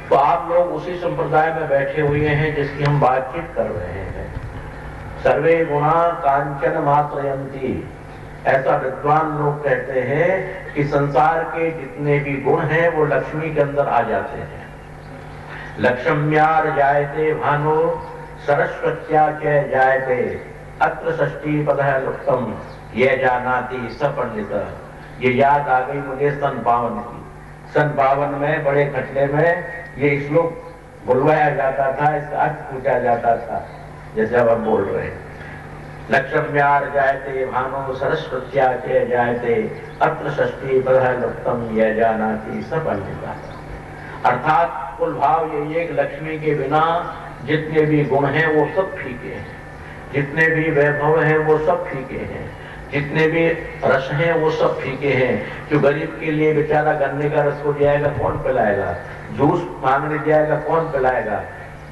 तो आप लोग उसी संप्रदाय में बैठे हुए हैं जिसकी हम बातचीत कर रहे हैं। सर्वे गुणा कांचन मात्रयंती, ऐसा विद्वान लोग कहते हैं कि संसार के जितने भी गुण हैं वो लक्ष्मी के अंदर आ जाते हैं। लक्ष्म्यार जायते भानो सरस्वत्या च जायते, अत्र षष्ठी पदः लुप्तम ये जानाति स पंडित। ये याद आ गई मुझे सन 52 की। सन 52 में बड़े खटले में ये श्लोक बुलवाया जाता था, इसका अर्थ पूछा जाता था, जैसे अब हम बोल रहे हैं। लक्ष्म्यार जायते भानो सरस्वत्या च जायते, अत्र षष्ठी पदः लुप्तम ये जानाति स पंडित। अर्थात कुल भाव यही है कि लक्ष्मी के बिना जितने भी गुण हैं वो सब फीके हैं, जितने भी वैभव हैं वो सब फीके हैं, जितने भी रस हैं वो सब फीके हैं। जो गरीब के लिए बेचारा गन्ने का रस को जाएगा कौन पिलाएगा, जूस मांगने जाएगा कौन पिलाएगा,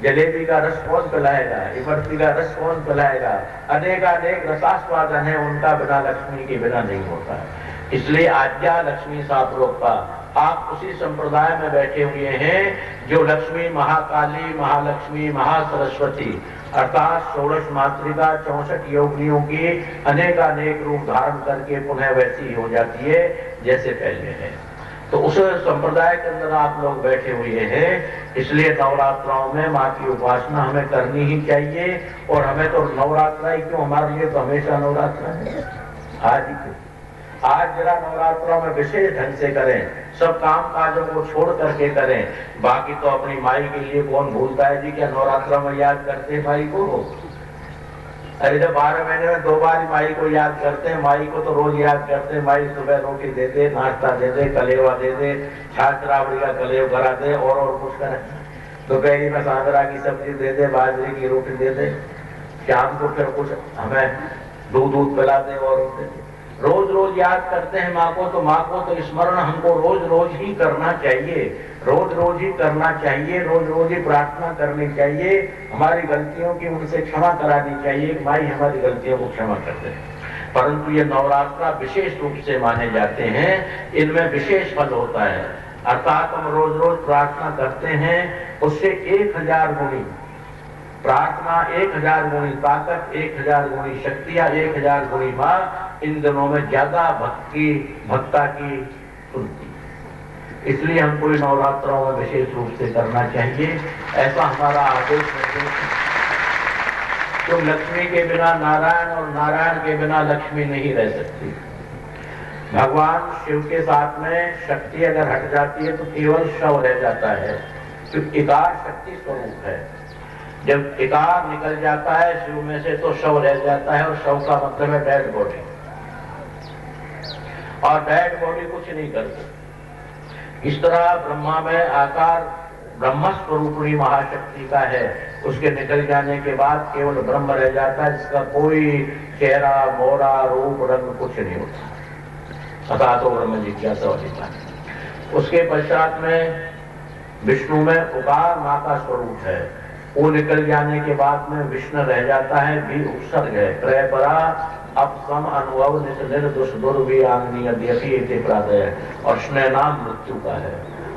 जलेबी का रस कौन पिलाएगा, इमरती का रस कौन पिलाएगा, अनेकानेक रसास्वादन है, उनका बिना लक्ष्मी के बिना नहीं होता है। इसलिए आज्ञा लक्ष्मी साप्रोक्ता, आप उसी संप्रदाय में बैठे हुए हैं जो लक्ष्मी महाकाली, महालक्ष्मी, महासरस्वती अर्थात 16 मातृका 64 योगिनियों की अनेकानेक रूप धारण करके पुनः वैसी हो जाती है जैसे पहले है। तो उस संप्रदाय के अंदर आप लोग बैठे हुए हैं, इसलिए नवरात्राओं में माँ की उपासना हमें करनी ही चाहिए। और हमें तो नवरात्रा ही क्यों, हमारे लिए तो हमेशा नवरात्रा है। आज ही आज जरा नवरात्रों में विशेष ढंग से करें, सब काम काजों को छोड़ करके करें। बाकी तो अपनी माई के लिए कौन भूलता है जी, क्या नवरात्रों में याद करते माई को? अरे जब 12 महीने में 2 बार माई को याद करते हैं, माई को तो रोज याद करते हैं। माई सुबह रोटी दे दे, नाश्ता दे दे, कलेवा दे दे, छाछ राबड़ी का कलेव करा दे, और कुछ करें। दोपहरी में सांदरा की सब्जी दे दे, बाजरे की रोटी दे दे, शाम को फिर कुछ हमें दूध पिला दे और रोज रोज याद करते हैं माँ को। तो माँ को तो स्मरण हमको रोज रोज ही करना चाहिए, रोज रोज ही करना चाहिए, रोज रोज ही प्रार्थना करनी चाहिए। हमारी गलतियों की उनसे क्षमा करानी चाहिए, माई हमारी गलतियों को क्षमा कर दे। परंतु ये नवरात्रा विशेष रूप से माने जाते हैं, इनमें विशेष फल होता है। अर्थात हम रोज रोज प्रार्थना करते हैं, उससे 1000 गुणी प्रार्थना, 1000 गुणी ताकत, 1000 गुणी शक्तियां, 1000 गुणी माँ, इन दिनों में ज्यादा भक्ता की सुनती। इसलिए हमको नवरात्रों में विशेष रूप से करना चाहिए, ऐसा हमारा आदेश है। तो लक्ष्मी के बिना नारायण और नारायण के बिना लक्ष्मी नहीं रह सकती। भगवान शिव के साथ में शक्ति अगर हट जाती है तो केवल शव रह जाता है, क्योंकि इकार शक्ति स्वरूप है। जब इकार निकल जाता है शिव में से तो शव रह जाता है, और शव का मतलब है डेड बॉडी, और डेड बॉडी कुछ नहीं कर सकती। इस तरह ब्रह्मा में आकार ब्रह्म स्वरूपणी महाशक्ति का है, उसके निकल जाने के बाद केवल ब्रह्म रह जाता है, जिसका कोई चेहरा मोरा रूप रंग कुछ नहीं होता। अतः तो ब्रह्म जिज्ञासा होता है। उसके पश्चात में विष्णु में उकार माँ का स्वरूप है, वो निकल जाने के बाद में विष्णु रह जाता है, भी उपसर्ग है। त्रय परा अब सम अनुभव निर्दोष दुर्व्याग्नि प्रादय, और स्नेह नाम मृत्यु का है।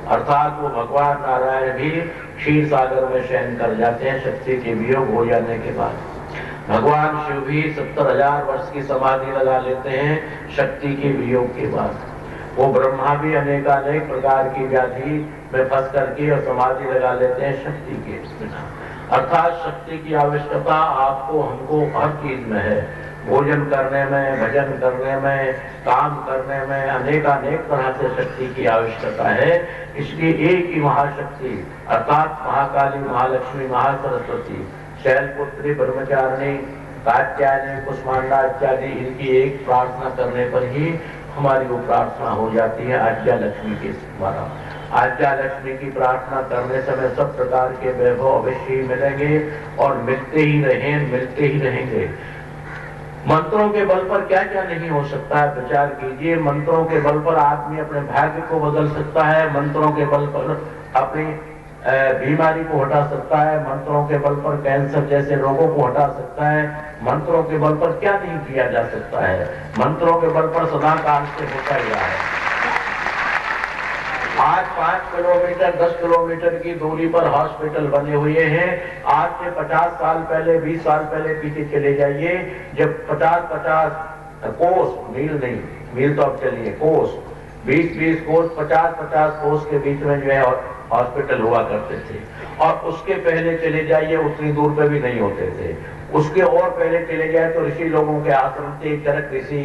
अर्थात वो भगवान नारायण भी क्षीर सागर में शयन कर जाते हैं शक्ति के वियोग हो जाने के बाद। भगवान शिव भी 70,000 वर्ष की समाधि लगा लेते हैं शक्ति के वियोग के बाद। वो ब्रह्मा भी अनेकानेक प्रकार की व्याधि में फंस करके और समाधि लगा लेते हैं शक्ति के बिना। अर्थात शक्ति की आवश्यकता आपको हमको हर चीज में है, भोजन करने में, भजन करने में, काम करने में, अनेकानेक तरह से शक्ति की आवश्यकता है। इसलिए एक ही महाशक्ति अर्थात महाकाली, महालक्ष्मी, महासरस्वती, शैलपुत्री, ब्रह्मचारिणी, कात्यायनी, कुष्मांडा इत्यादि, इनकी एक प्रार्थना करने पर ही हमारी वो प्रार्थना हो जाती है आज्ञा लक्ष्मी के द्वारा। आज्ञा लक्ष्मी की प्रार्थना करने समय सब प्रकार के वैभव अवश्य ही मिलेंगे और मिलते ही रहेंगे। मंत्रों के बल पर क्या क्या नहीं हो सकता है, विचार कीजिए। मंत्रों के बल पर आदमी अपने भाग्य को बदल सकता है, मंत्रों के बल पर अपनी बीमारी को हटा सकता है, मंत्रों के बल पर कैंसर जैसे रोगों को हटा सकता है। मंत्रों के बल पर क्या नहीं किया जा सकता है, मंत्रों के बल पर सदा काल से होता ही रहा है। आज 5 किलोमीटर 10 किलोमीटर की दूरी पर हॉस्पिटल बने हुए हैं। आज से 50 साल पहले, 20 साल पहले पीछे चले जाइए, जब 50 कोस, मील नहीं, मील तो अब चलिए, कोस, 20 कोस, 50 कोस के बीच में जो है हॉस्पिटल हुआ करते थे। और उसके पहले चले जाइए, उतनी दूर पे भी नहीं होते थे। उसके और पहले चले जाए तो ऋषि लोगों के आश्रम थे, चरक ऋषि,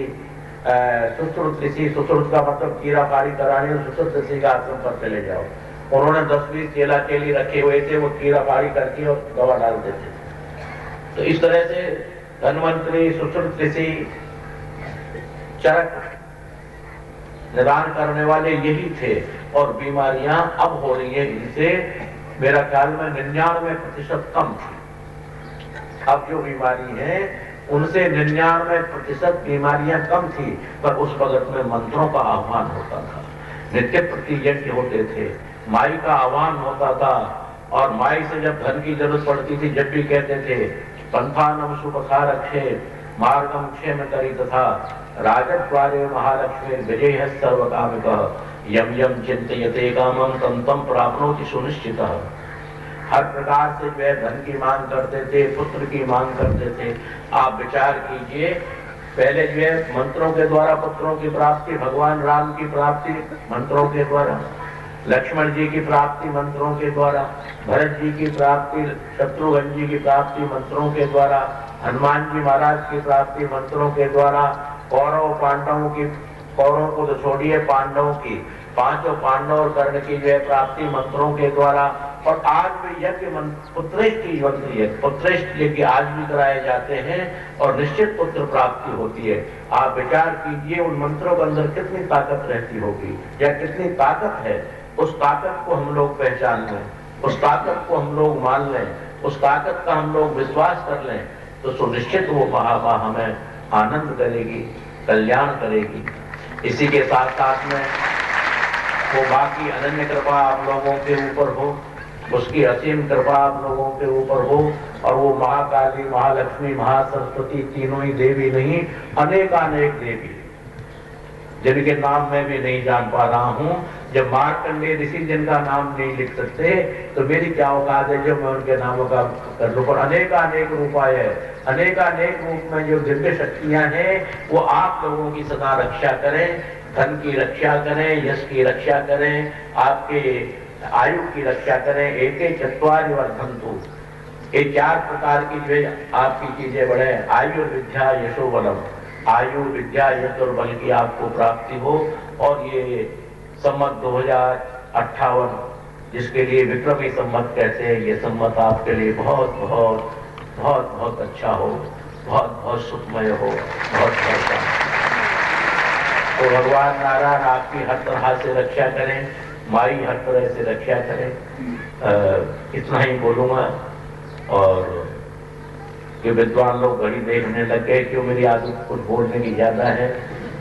सुश्रुत ऋषि, सुश्रुत का मतलब कीड़ा कारी कराने, सुश्रुत ऋषि का आश्रम पर चले जाओ। उन्होंने 10-20 चेला चेली रखे हुए थे, वो कीड़ा कारी करके और दवा डालते थे। तो इस तरह से धन्वंतरी, सुश्रुत ऋषि, चरक निदान करने वाले यही थे। और बीमारियां अब हो रही है इनसे मेरा ख्याल में 99% कम थी। अब जो बीमारी है उनसे 99% बीमारियां कम थी, पर उस वक्त में मंत्रों का आह्वान होता था, नित्य प्रति यज्ञ होते थे, माई का आह्वान होता था। और माई से जब धन की जरूरत पड़ती थी, जब भी कहते थे पंथानम सुपथा रक्षे मार्गम क्षेम करी तथा राजद्वारे महालक्ष्मी विजय सर्व कामिकः यम यम चिंतयते कामं तम तम प्राप्नोति सुनिश्चितः। हर प्रकार से वे धन की मांग करते थे, पुत्र की मांग करते थे। आप विचार कीजिए, पहले जो है मंत्रों के द्वारा पुत्रों की प्राप्ति, भगवान राम की प्राप्ति मंत्रों के द्वारा, लक्ष्मण जी की प्राप्ति मंत्रों के द्वारा, भरत जी की प्राप्ति, शत्रुघ्न जी की प्राप्ति मंत्रों के द्वारा, हनुमान जी महाराज की प्राप्ति मंत्रों के द्वारा, कौरव पांडवों की, कौरवों को तो छोड़िए, पांडवों की, 5 पांडव और कर्ण की जो है प्राप्ति मंत्रों के द्वारा। और आज भी यज्ञ पुत्रेष्ठ यज्ञ आज भी कराए जाते हैं और निश्चित पुत्र प्राप्ति होती है। आप विचार कीजिए उन मंत्रों के अंदर कितनी ताकत रहती होगी, या कितनी ताकत है। उस ताकत को हम लोग पहचान लें, उस ताकत को हम लोग मान लें, उस ताकत का हम लोग विश्वास कर लें, तो सुनिश्चित वो महाबा हमें आनंद करेगी, कल्याण करेगी। इसी के साथ साथ में वो बाकी अनन्य कृपा आप लोगों के ऊपर हो, उसकी असीम कृपा आप लोगों के ऊपर हो। और वो महाकाली, महालक्ष्मी, महासरस्वती तीनों ही देवी नहीं, अनेकानेक देवी जिनके नाम मैं भी नहीं जान पा रहा हूँ। जब मार्कंडेय ऋषि जिनका नाम नहीं लिख सकते तो मेरी क्या औकात है जब मैं उनके नामों का कर लूं। पर अनेकानेक उपाय है, अनेकानेक रूप में जो दिव्य शक्तियां हैं वो आप लोगों की सदा रक्षा करें, धन की रक्षा करें, यश की रक्षा करें, आपके आयु की रक्षा करें। एके चत्वारि वर्धन्तु, ये 4 प्रकार की जो आपकी चीजें बढ़े, आयु विद्या यशो बलम, आयु विद्या यश और बल की आपको प्राप्ति हो। और ये संवत 2058 जिसके लिए विक्रमी संवत कहते हैं, ये संवत आपके लिए बहुत बहुत बहुत बहुत अच्छा हो, बहुत बहुत सुखमय हो, बहुत अच्छा। तो भगवान नारायण आपकी हर तरह से रक्षा करें, माई हर तरह से रक्षा करें। इतना ही बोलूंगा। और कि विद्वान लोग घड़ी देखने लग गए, क्यों मेरी आदत कुछ बोलने की ज्यादा है।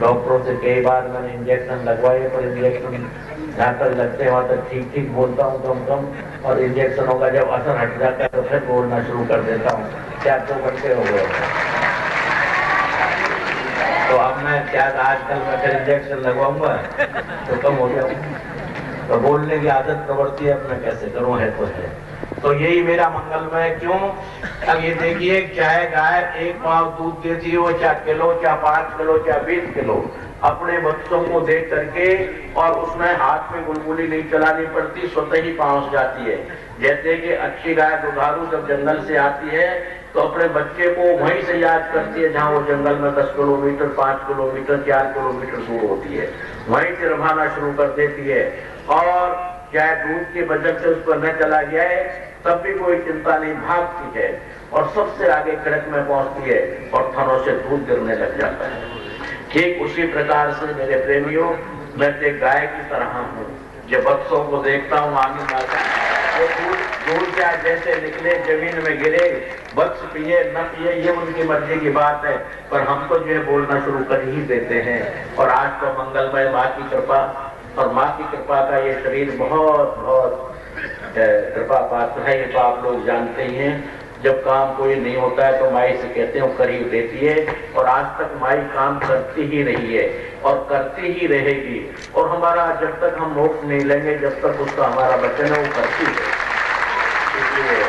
डॉक्टरों से कई बार मैंने इंजेक्शन लगवाए, पर इंजेक्शन जहाँ तक लगते हैं वहां तक ठीक ठीक बोलता हूँ कम कम, और इंजेक्शनों का जब असर हट जाता है तो फिर बोलना शुरू कर देता हूँ। क्या 2 घंटे हो गए, तो अब मैं क्या आजकल मैं फिर इंजेक्शन लगवाऊंगा तो कम हो जाऊंगा। तो बोलने की आदत प्रवृत्ति है, अब मैं कैसे करूं, है तो है। तो यही मेरा मंगलमय क्यों। अब ये देखिए, चाहे गाय 1 पाव दूध देती हो, चाहे किलो, चाहे 5 किलो, चाहे 20 किलो, अपने बच्चों को देख करके, और उसमें हाथ में गुलगुली नहीं चलानी पड़ती, स्वतः ही पहुंच जाती है। जैसे कि अच्छी गाय दुधारू जब जंगल से आती है तो अपने बच्चे को वहीं से याद करती है जहां वो जंगल में 10 किलोमीटर, 5 किलोमीटर, 4 किलोमीटर दूर होती है, वहीं से रवाना शुरू कर देती है। और चाहे दूध की वजह से उस पर न चला गया है तब भी कोई चिंता नहीं, भागती है और सबसे आगे कड़क में पहुंचती है और थनों से दूध गिरने लग जाता है। ठीक उसी प्रकार से मेरे प्रेमियों, मैं एक गाय की तरह हूँ। जब बच्चों को देखता हूँ आगे आता वो दूध क्या जैसे निकले जमीन में गिरे, बच्च पिए न पिए ये उनकी मर्जी की बात है, पर हमको जो है बोलना शुरू कर ही देते हैं। और आज तो मंगलमय माँ की कृपा, और माँ की कृपा का ये शरीर बहुत बहुत कृपा पात्र है, ये तो आप लोग जानते ही हैं। जब काम कोई नहीं होता है तो माई से कहते हैं कर ही देती है, और आज तक माई काम करती ही रही है और करती ही रहेगी। और हमारा जब तक हम मोक्ष नहीं लेंगे, जब तक उसका हमारा वचन है वो करती है। इसलिए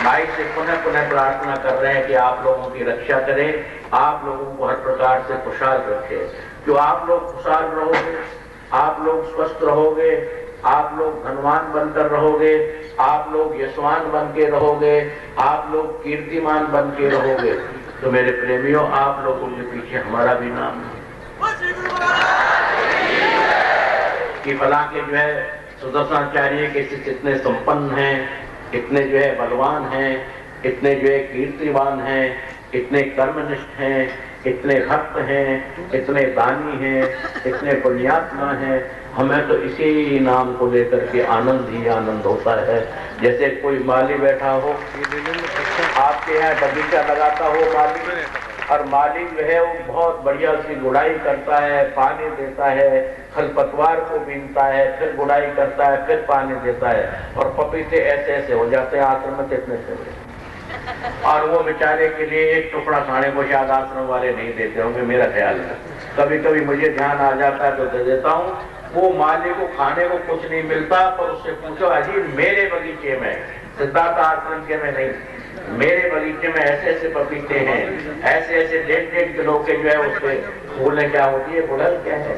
माई से पुनः पुनः प्रार्थना कर रहे हैं कि आप लोगों की रक्षा करें, आप लोगों को हर प्रकार से खुशहाल रखे। जो आप लोग खुशहाल रहोगे, आप लोग स्वस्थ रहोगे, आप लोग धनवान बनकर रहोगे, आप लोग यशवान बन के रहोगे, आप लोग कीर्तिमान बन के रहोगे, तो मेरे प्रेमियों आप लोगों के पीछे हमारा भी नाम है कि फला के जो है सुदर्शनाचार्य के इतने संपन्न हैं, इतने जो है बलवान हैं, इतने जो है कीर्तिवान हैं, इतने कर्मनिष्ठ हैं, इतने भक्त हैं, इतने दानी हैं, इतने पुण्यात्मा हैं। हमें तो इसी नाम को लेकर के आनंद ही आनंद होता है। जैसे कोई माली बैठा हो, आपके यहाँ बगीचा लगाता हो माली, और माली जो है वो बहुत बढ़िया उसकी गुड़ाई करता है, पानी देता है, खरपतवार को बीनता है, फिर गुड़ाई करता है, फिर पानी देता है, और पपीते ऐसे ऐसे हो जाते हैं आश्रम में कितने से। और वो बेचारे के लिए एक टुकड़ा खाने को शायद आश्रम वाले नहीं देते होंगे, मेरा ख्याल है। कभी कभी मुझे ध्यान आ जाता है तो दे देता हूँ। वो माली को खाने को कुछ नहीं मिलता, पर उससे पूछो अजी मेरे बगीचे में, सिद्धार्थ आश्रम के में नहीं, मेरे बगीचे में ऐसे ऐसे पपीते हैं, ऐसे ऐसे 1.5 किलो के जो है उसके फूलें क्या होती है, गुड़ल क्या है,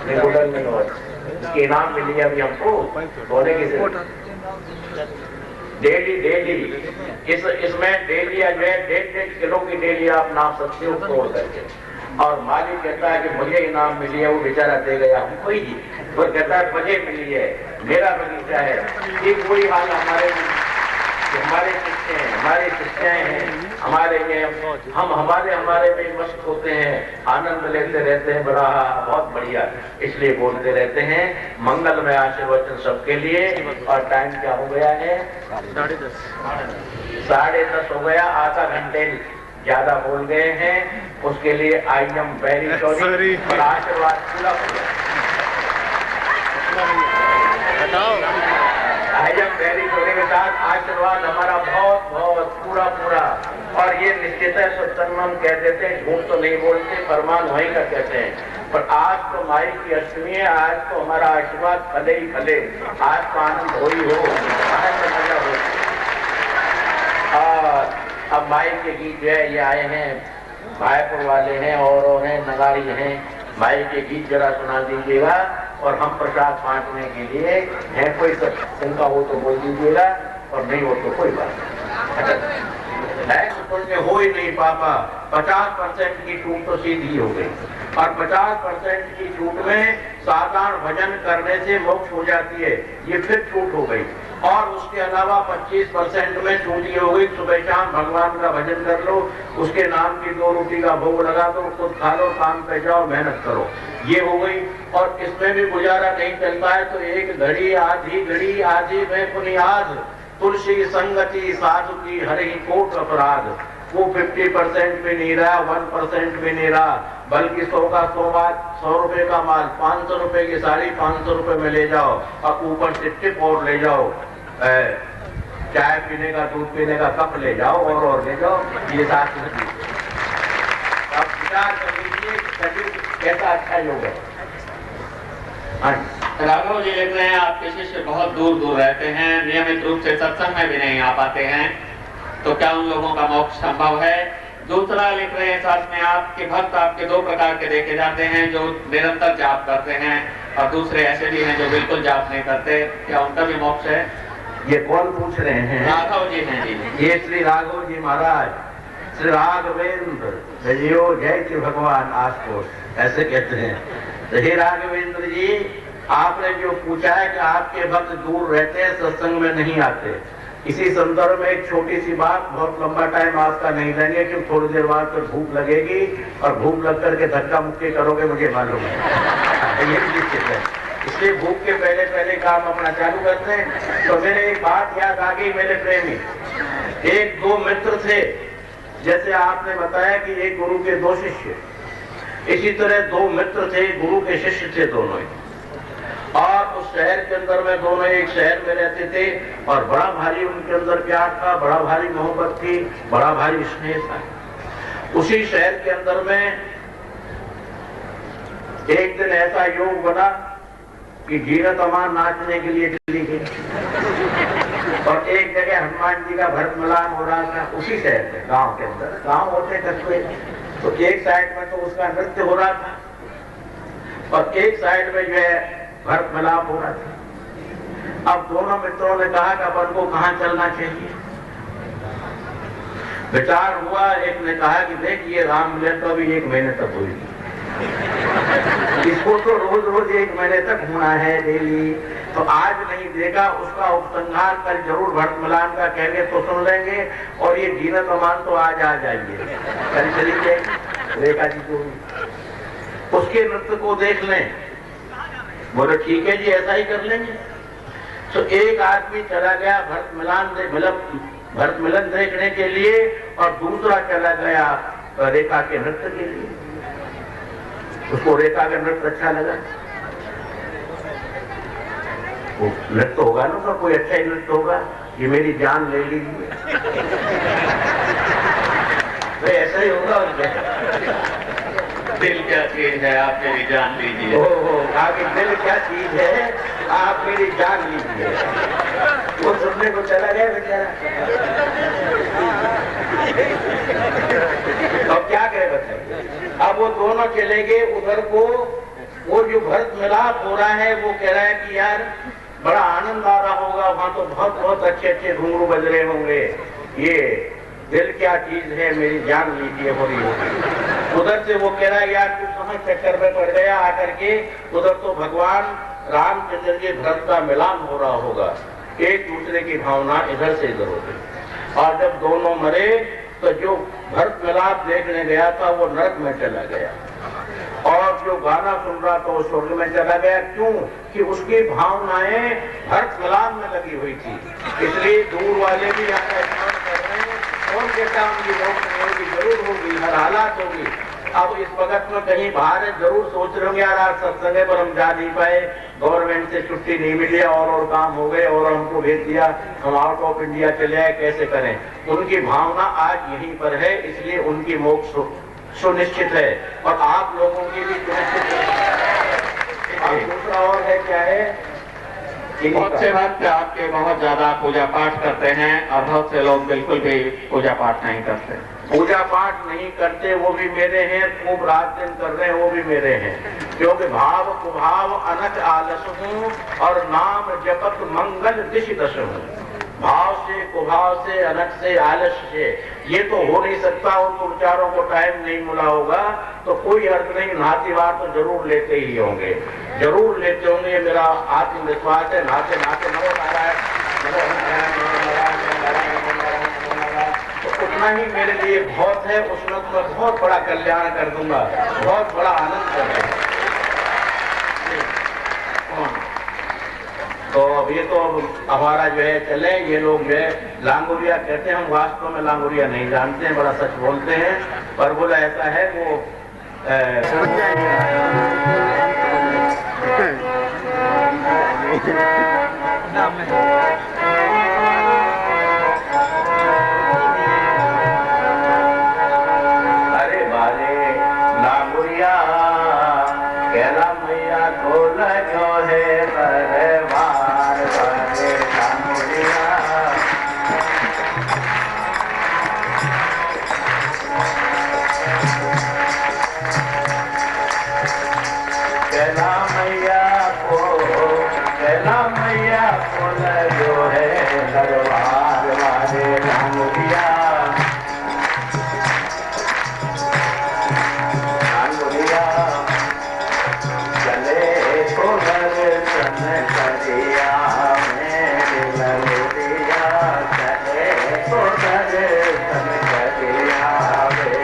नहीं गुड़ल नहीं हो, इसके इनाम मिली अभी हमको बोले की डेली इसमें डेली जो है 1.5 किलो की डेली आप नाप सकते हो तोड़ करके। और मालिक कहता है कि मुझे इनाम मिली है, वो बेचारा दे गया हमको ही, वो कहता है मुझे मिली है, मेरा बगीचा है। एक वही हाल हमारे शिष्य हैं, हमारे शिष्याएं हैं, हमारे ये हम हमारे में मस्त होते हैं, आनंद लेते रहते हैं, बड़ा बहुत बढ़िया, इसलिए बोलते रहते हैं। मंगलमय आशीर्वचन सबके लिए। और टाइम क्या हो गया है? 10:30 हो गया, आधा घंटे ज्यादा बोल गए हैं, उसके लिए आई एम वेरी सॉरी। और आशीर्वाद पूरा हो गया, आई एम वेरी सॉरी के साथ आशीर्वाद हमारा बहुत बहुत पूरा पूरा। और ये निश्चित है सत्संग हम कह देते हैं, झूठ तो नहीं बोलते, फरमान वहीं का कहते हैं। पर आज तो माई की अष्टमी है, आज तो हमारा आशीर्वाद फले ही फले, आज तो आनंद हो ही हो, आनंद मजा हो। और अब माई के गीत जो है ये आए हैं, भाईपुर वाले हैं और हैं नगारी हैं, माई के गीत जरा सुना दीजिएगा। और हम प्रसाद बांटने के लिए है, कोई उनका हो तो बोल दीजिएगा, और नहीं हो तो कोई बात नहीं। हो ही नहीं पापा, 50% की छूट तो सीधी हो गई, और 50% की छूट में साधारण भजन करने से मोक्ष हो जाती है, ये फिर छूट हो गई। और उसके अलावा 25% में छूट ये हो गई, सुबह शाम भगवान का भजन कर लो, उसके नाम की 2 रोटी का भोग लगा दो, खुद खा लो, काम पे जाओ, मेहनत करो, ये हो गई। और इसमें भी गुजारा नहीं चलता है तो एक घड़ी आधी में बुनियाद, तुलसी संगति साधु की हरि कोट अपराध। वो 50% भी नहीं रहा, 1% भी नहीं रहा, बल्कि 100 का 100 माल, 100 रुपए का माल 500 रुपए की साड़ी 500 रुपए में ले जाओ, अब ऊपर से टिप और ले जाओ, चाय पीने का, दूध पीने का कप ले जाओ और ले जाओ, ये साथ में अब विचार कर लीजिए कैसा अच्छा योग है। राघव जी लिख रहे हैं, आपके शिष्य बहुत दूर दूर रहते हैं, नियमित रूप से सत्संग में भी नहीं आ पाते हैं, तो क्या उन लोगों का मोक्ष संभव है? दूसरा लिख रहे हैं, साथ में आपके भक्त आपके दो प्रकार के देखे जाते हैं, जो निरंतर जाप करते हैं और दूसरे ऐसे भी हैं जो बिल्कुल जाप नहीं करते, क्या उनका भी मोक्ष है? ये कौन पूछ रहे हैं? राघव जी हैं जी। ये श्री राघव जी महाराज, श्री राघवेंद्र जयो जय श्री भगवान आशुतोष ऐसे कहते हैं। तो हे राघवेंद्र जी, आपने जो पूछा है कि आपके भक्त दूर रहते हैं, सत्संग में नहीं आते, इसी संदर्भ में एक छोटी सी बात, बहुत लंबा टाइम आपका नहीं लेंगे क्योंकि थोड़ी देर बाद फिर भूख लगेगी और भूख लग करके धक्का मुक्की करोगे, मुझे मालूम है, ये भी निश्चित है, इसलिए भूख के पहले पहले काम अपना चालू करते हैं। तो मेरे एक बात याद आ गई मेरे प्रेमी, एक दो मित्र थे, जैसे आपने बताया कि एक गुरु के दो शिष्य, इसी तरह दो मित्र थे, गुरु के शिष्य थे दोनों ही, और उस शहर के अंदर में दोनों एक शहर में रहते थे और बड़ा भारी उनके अंदर प्यार था, बड़ा भारी मोहब्बत थी, बड़ा भारी स्नेह था। उसी शहर के अंदर में एक दिन ऐसा योग बना कि जीनत अमान नाचने के लिए चली गई और एक जगह हनुमान जी का भरत मिलान हो रहा था उसी शहर में, गांव के अंदर, गांव होते कस्बे, तो एक साइड में तो उसका नृत्य हो रहा था और एक साइड में जो है भरत मिलाप हो रहा था। अब दोनों मित्रों ने कहा कि अपन को कहां चलना चाहिए। विचार हुआ, एक ने कहा कि देखिए रामलीला तो अभी 1 महीने तक हुई, इसको तो रोज रोज 1 महीने तक होना है डेली, तो आज नहीं देगा, उसका उपसंहार कल जरूर भरत मिलान का कहेंगे तो सुन लेंगे, और ये जीनत अमान तो आज आ जाइए, कल चली जाएगी रेखा जी को, उसके नृत्य को देख लें। बोले ठीक है जी, ऐसा ही कर लेंगे। तो एक आदमी चला गया भरत मिलन देखने के लिए और दूसरा चला गया रेखा के नृत्य के लिए। उसको रेखा का नृत्य अच्छा लगा, वो नृत्य होगा ना, तो कोई अच्छा ही नृत्य होगा, ये मेरी जान ले लीजिए तो ऐसा ही होगा। दिल क्या चीज है आप मेरी जान लीजिए। आगे दिल क्या चीज है आप मेरी जान लीजिए, वो सुनने को चला गया बेचारा। अब क्या कहे बताइए, अब वो दोनों चले गए उधर को, वो जो भरत मिलाप हो रहा है वो कह रहा है कि यार बड़ा आनंद आ रहा होगा, वहां तो बहुत बहुत अच्छे अच्छे घुंघरू बज रहे होंगे, ये दिल क्या चीज है मेरी जान लीजिए हो रही होगी। उधर से वो कह रहा है यार तू समझ चक्कर में पड़ गया आकर के, उधर तो भगवान रामचंद्र जी भरत का मिलान हो रहा होगा, एक दूसरे की भावना इधर से इधर हो गई, और जब दोनों मरे तो जो भरत मिलाप देखने गया था वो नरक में चला गया और जो गाना सुन रहा था वो स्वर्ग में चला गया। क्यों? कि उसकी भावनाएं भरत मिलाप में लगी हुई थी। इसलिए दूर वाले भी यहाँ स्मरण कर रहे हैं, कौन कहता उनकी मोक्ष नहीं होगी, जरूर होगी, हर हालात होगी। अब इस वक्त में कहीं बाहर है, जरूर सोच रहे होंगे यार आज सत्संग पर हम जा नहीं पाए, गवर्नमेंट से छुट्टी नहीं मिली और काम हो गए और हमको भेज दिया, हम आउट ऑफ इंडिया चले आए, कैसे करें। उनकी भावना आज यहीं पर है, इसलिए उनकी मोक्ष सुनिश्चित है और आप लोगों की भी सुनिश्चित है। दूसरा और है क्या है, बहुत से भक्त आपके बहुत ज्यादा पूजा पाठ करते हैं और बहुत से लोग बिल्कुल भी पूजा पाठ नहीं करते। पूजा पाठ नहीं करते वो भी मेरे हैं, खूब रात दिन कर रहे हैं वो भी मेरे हैं, क्योंकि भाव कुभाव अनक आलस हूँ और नाम जपत मंगल दिश दश हूँ। भाव से कुभाव से अनक से आलस से ये तो हो नहीं सकता, और तो विचारों को टाइम नहीं मिला होगा तो कोई अर्थ नहीं, नहातीवार तो जरूर लेते ही होंगे, जरूर लेते होंगे, ये मेरा आत्मविश्वास है। नहाते नहाते नमो नारायण नमो नारायण नमो नारायण नमो नारायण नमो नारायण नमो नारायण, तो उतना ही मेरे लिए बहुत है, उसमें तो मैं बहुत बड़ा कल्याण कर दूंगा, बहुत बड़ा आनंद कर दूंगा। तो अब ये तो हमारा जो है चले, ये लोग जो है लांगुरिया कहते हैं, हम वास्तव में लांगुरिया नहीं जानते हैं, बड़ा सच बोलते हैं, पर बोला ऐसा है वो अरे बारे लांगुरिया कहला मैया खोल जो है दरबार बारे लांगुरिया कहला मैया खोल जो है दरबार वाले लांगुरिया लांगुरिया चले तो दर्शन करिया मेरे लांगुरिया चले तो दर्शन करिया वे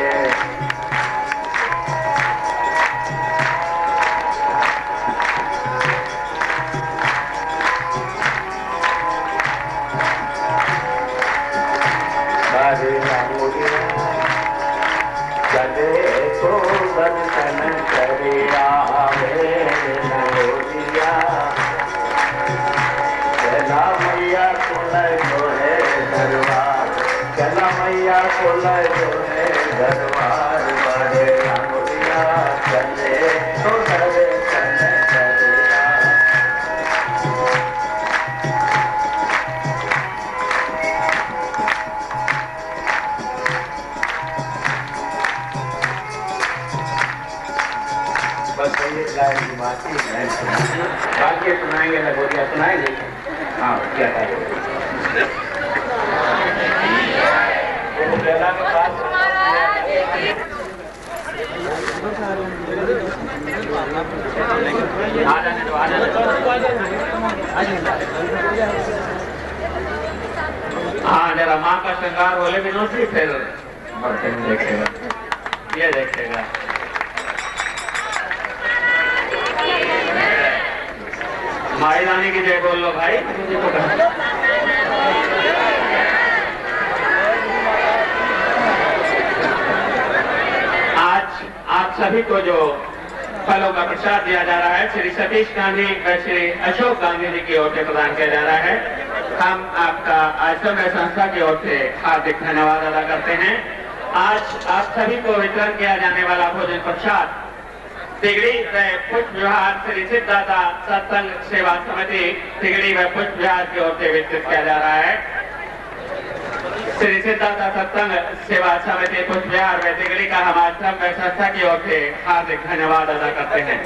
चले तो दर्शन करिया मेरे लांगुरिया चला मैया खोल जो है दरबार चला मैया खोल जो है दरबार बड़े लांगुरिया चले तो दर्शन करिया बस ये लाइन की बात ही लाइन सुनाएंगे, बाकी सुनाएंगे ना बोलिया सुनाएंगे। हाँ क्या हाँ जरा माँ का श्रृंगार बोले विनोद जी, फिर देखेगा, ये देखेगा। माई रानी की जय बोल लो भाई। आज आप सभी को जो फलों का प्रसाद दिया जा रहा है श्री सतीश गांधी व श्री अशोक गांधी जी की ओर से प्रदान किया जा रहा है, हम आपका आश्रम संस्था की ओर से हार्दिक धन्यवाद अदा करते हैं। आज आप सभी को वितरण किया जाने वाला भोजन प्रसाद तिगड़ी व पुष्प विहार श्री सिद्धाता सत्संग सेवा समिति तिगड़ी व पुष्प विहार की ओर से वितरित किया जा रहा है। श्री सिद्धाता सत्संग सेवा समिति पुष्प विहार व तिगड़ी का हम आश्रम व संस्था की ओर से हार्दिक धन्यवाद अदा करते हैं।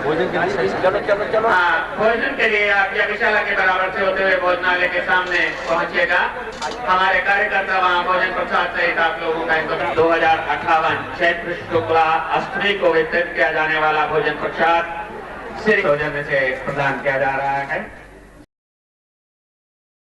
हाँ, भोजन के लिए आप यज्ञशाला के बराबर से होते हुए भोजनालय के सामने पहुंचिएगा। हमारे कार्यकर्ता वहाँ भोजन प्रसाद सहित आप लोगों का 2058 चैत्र शुक्ला अष्टमी को वितरित किया जाने वाला भोजन प्रसाद श्री भोजन से प्रदान किया जा रहा है।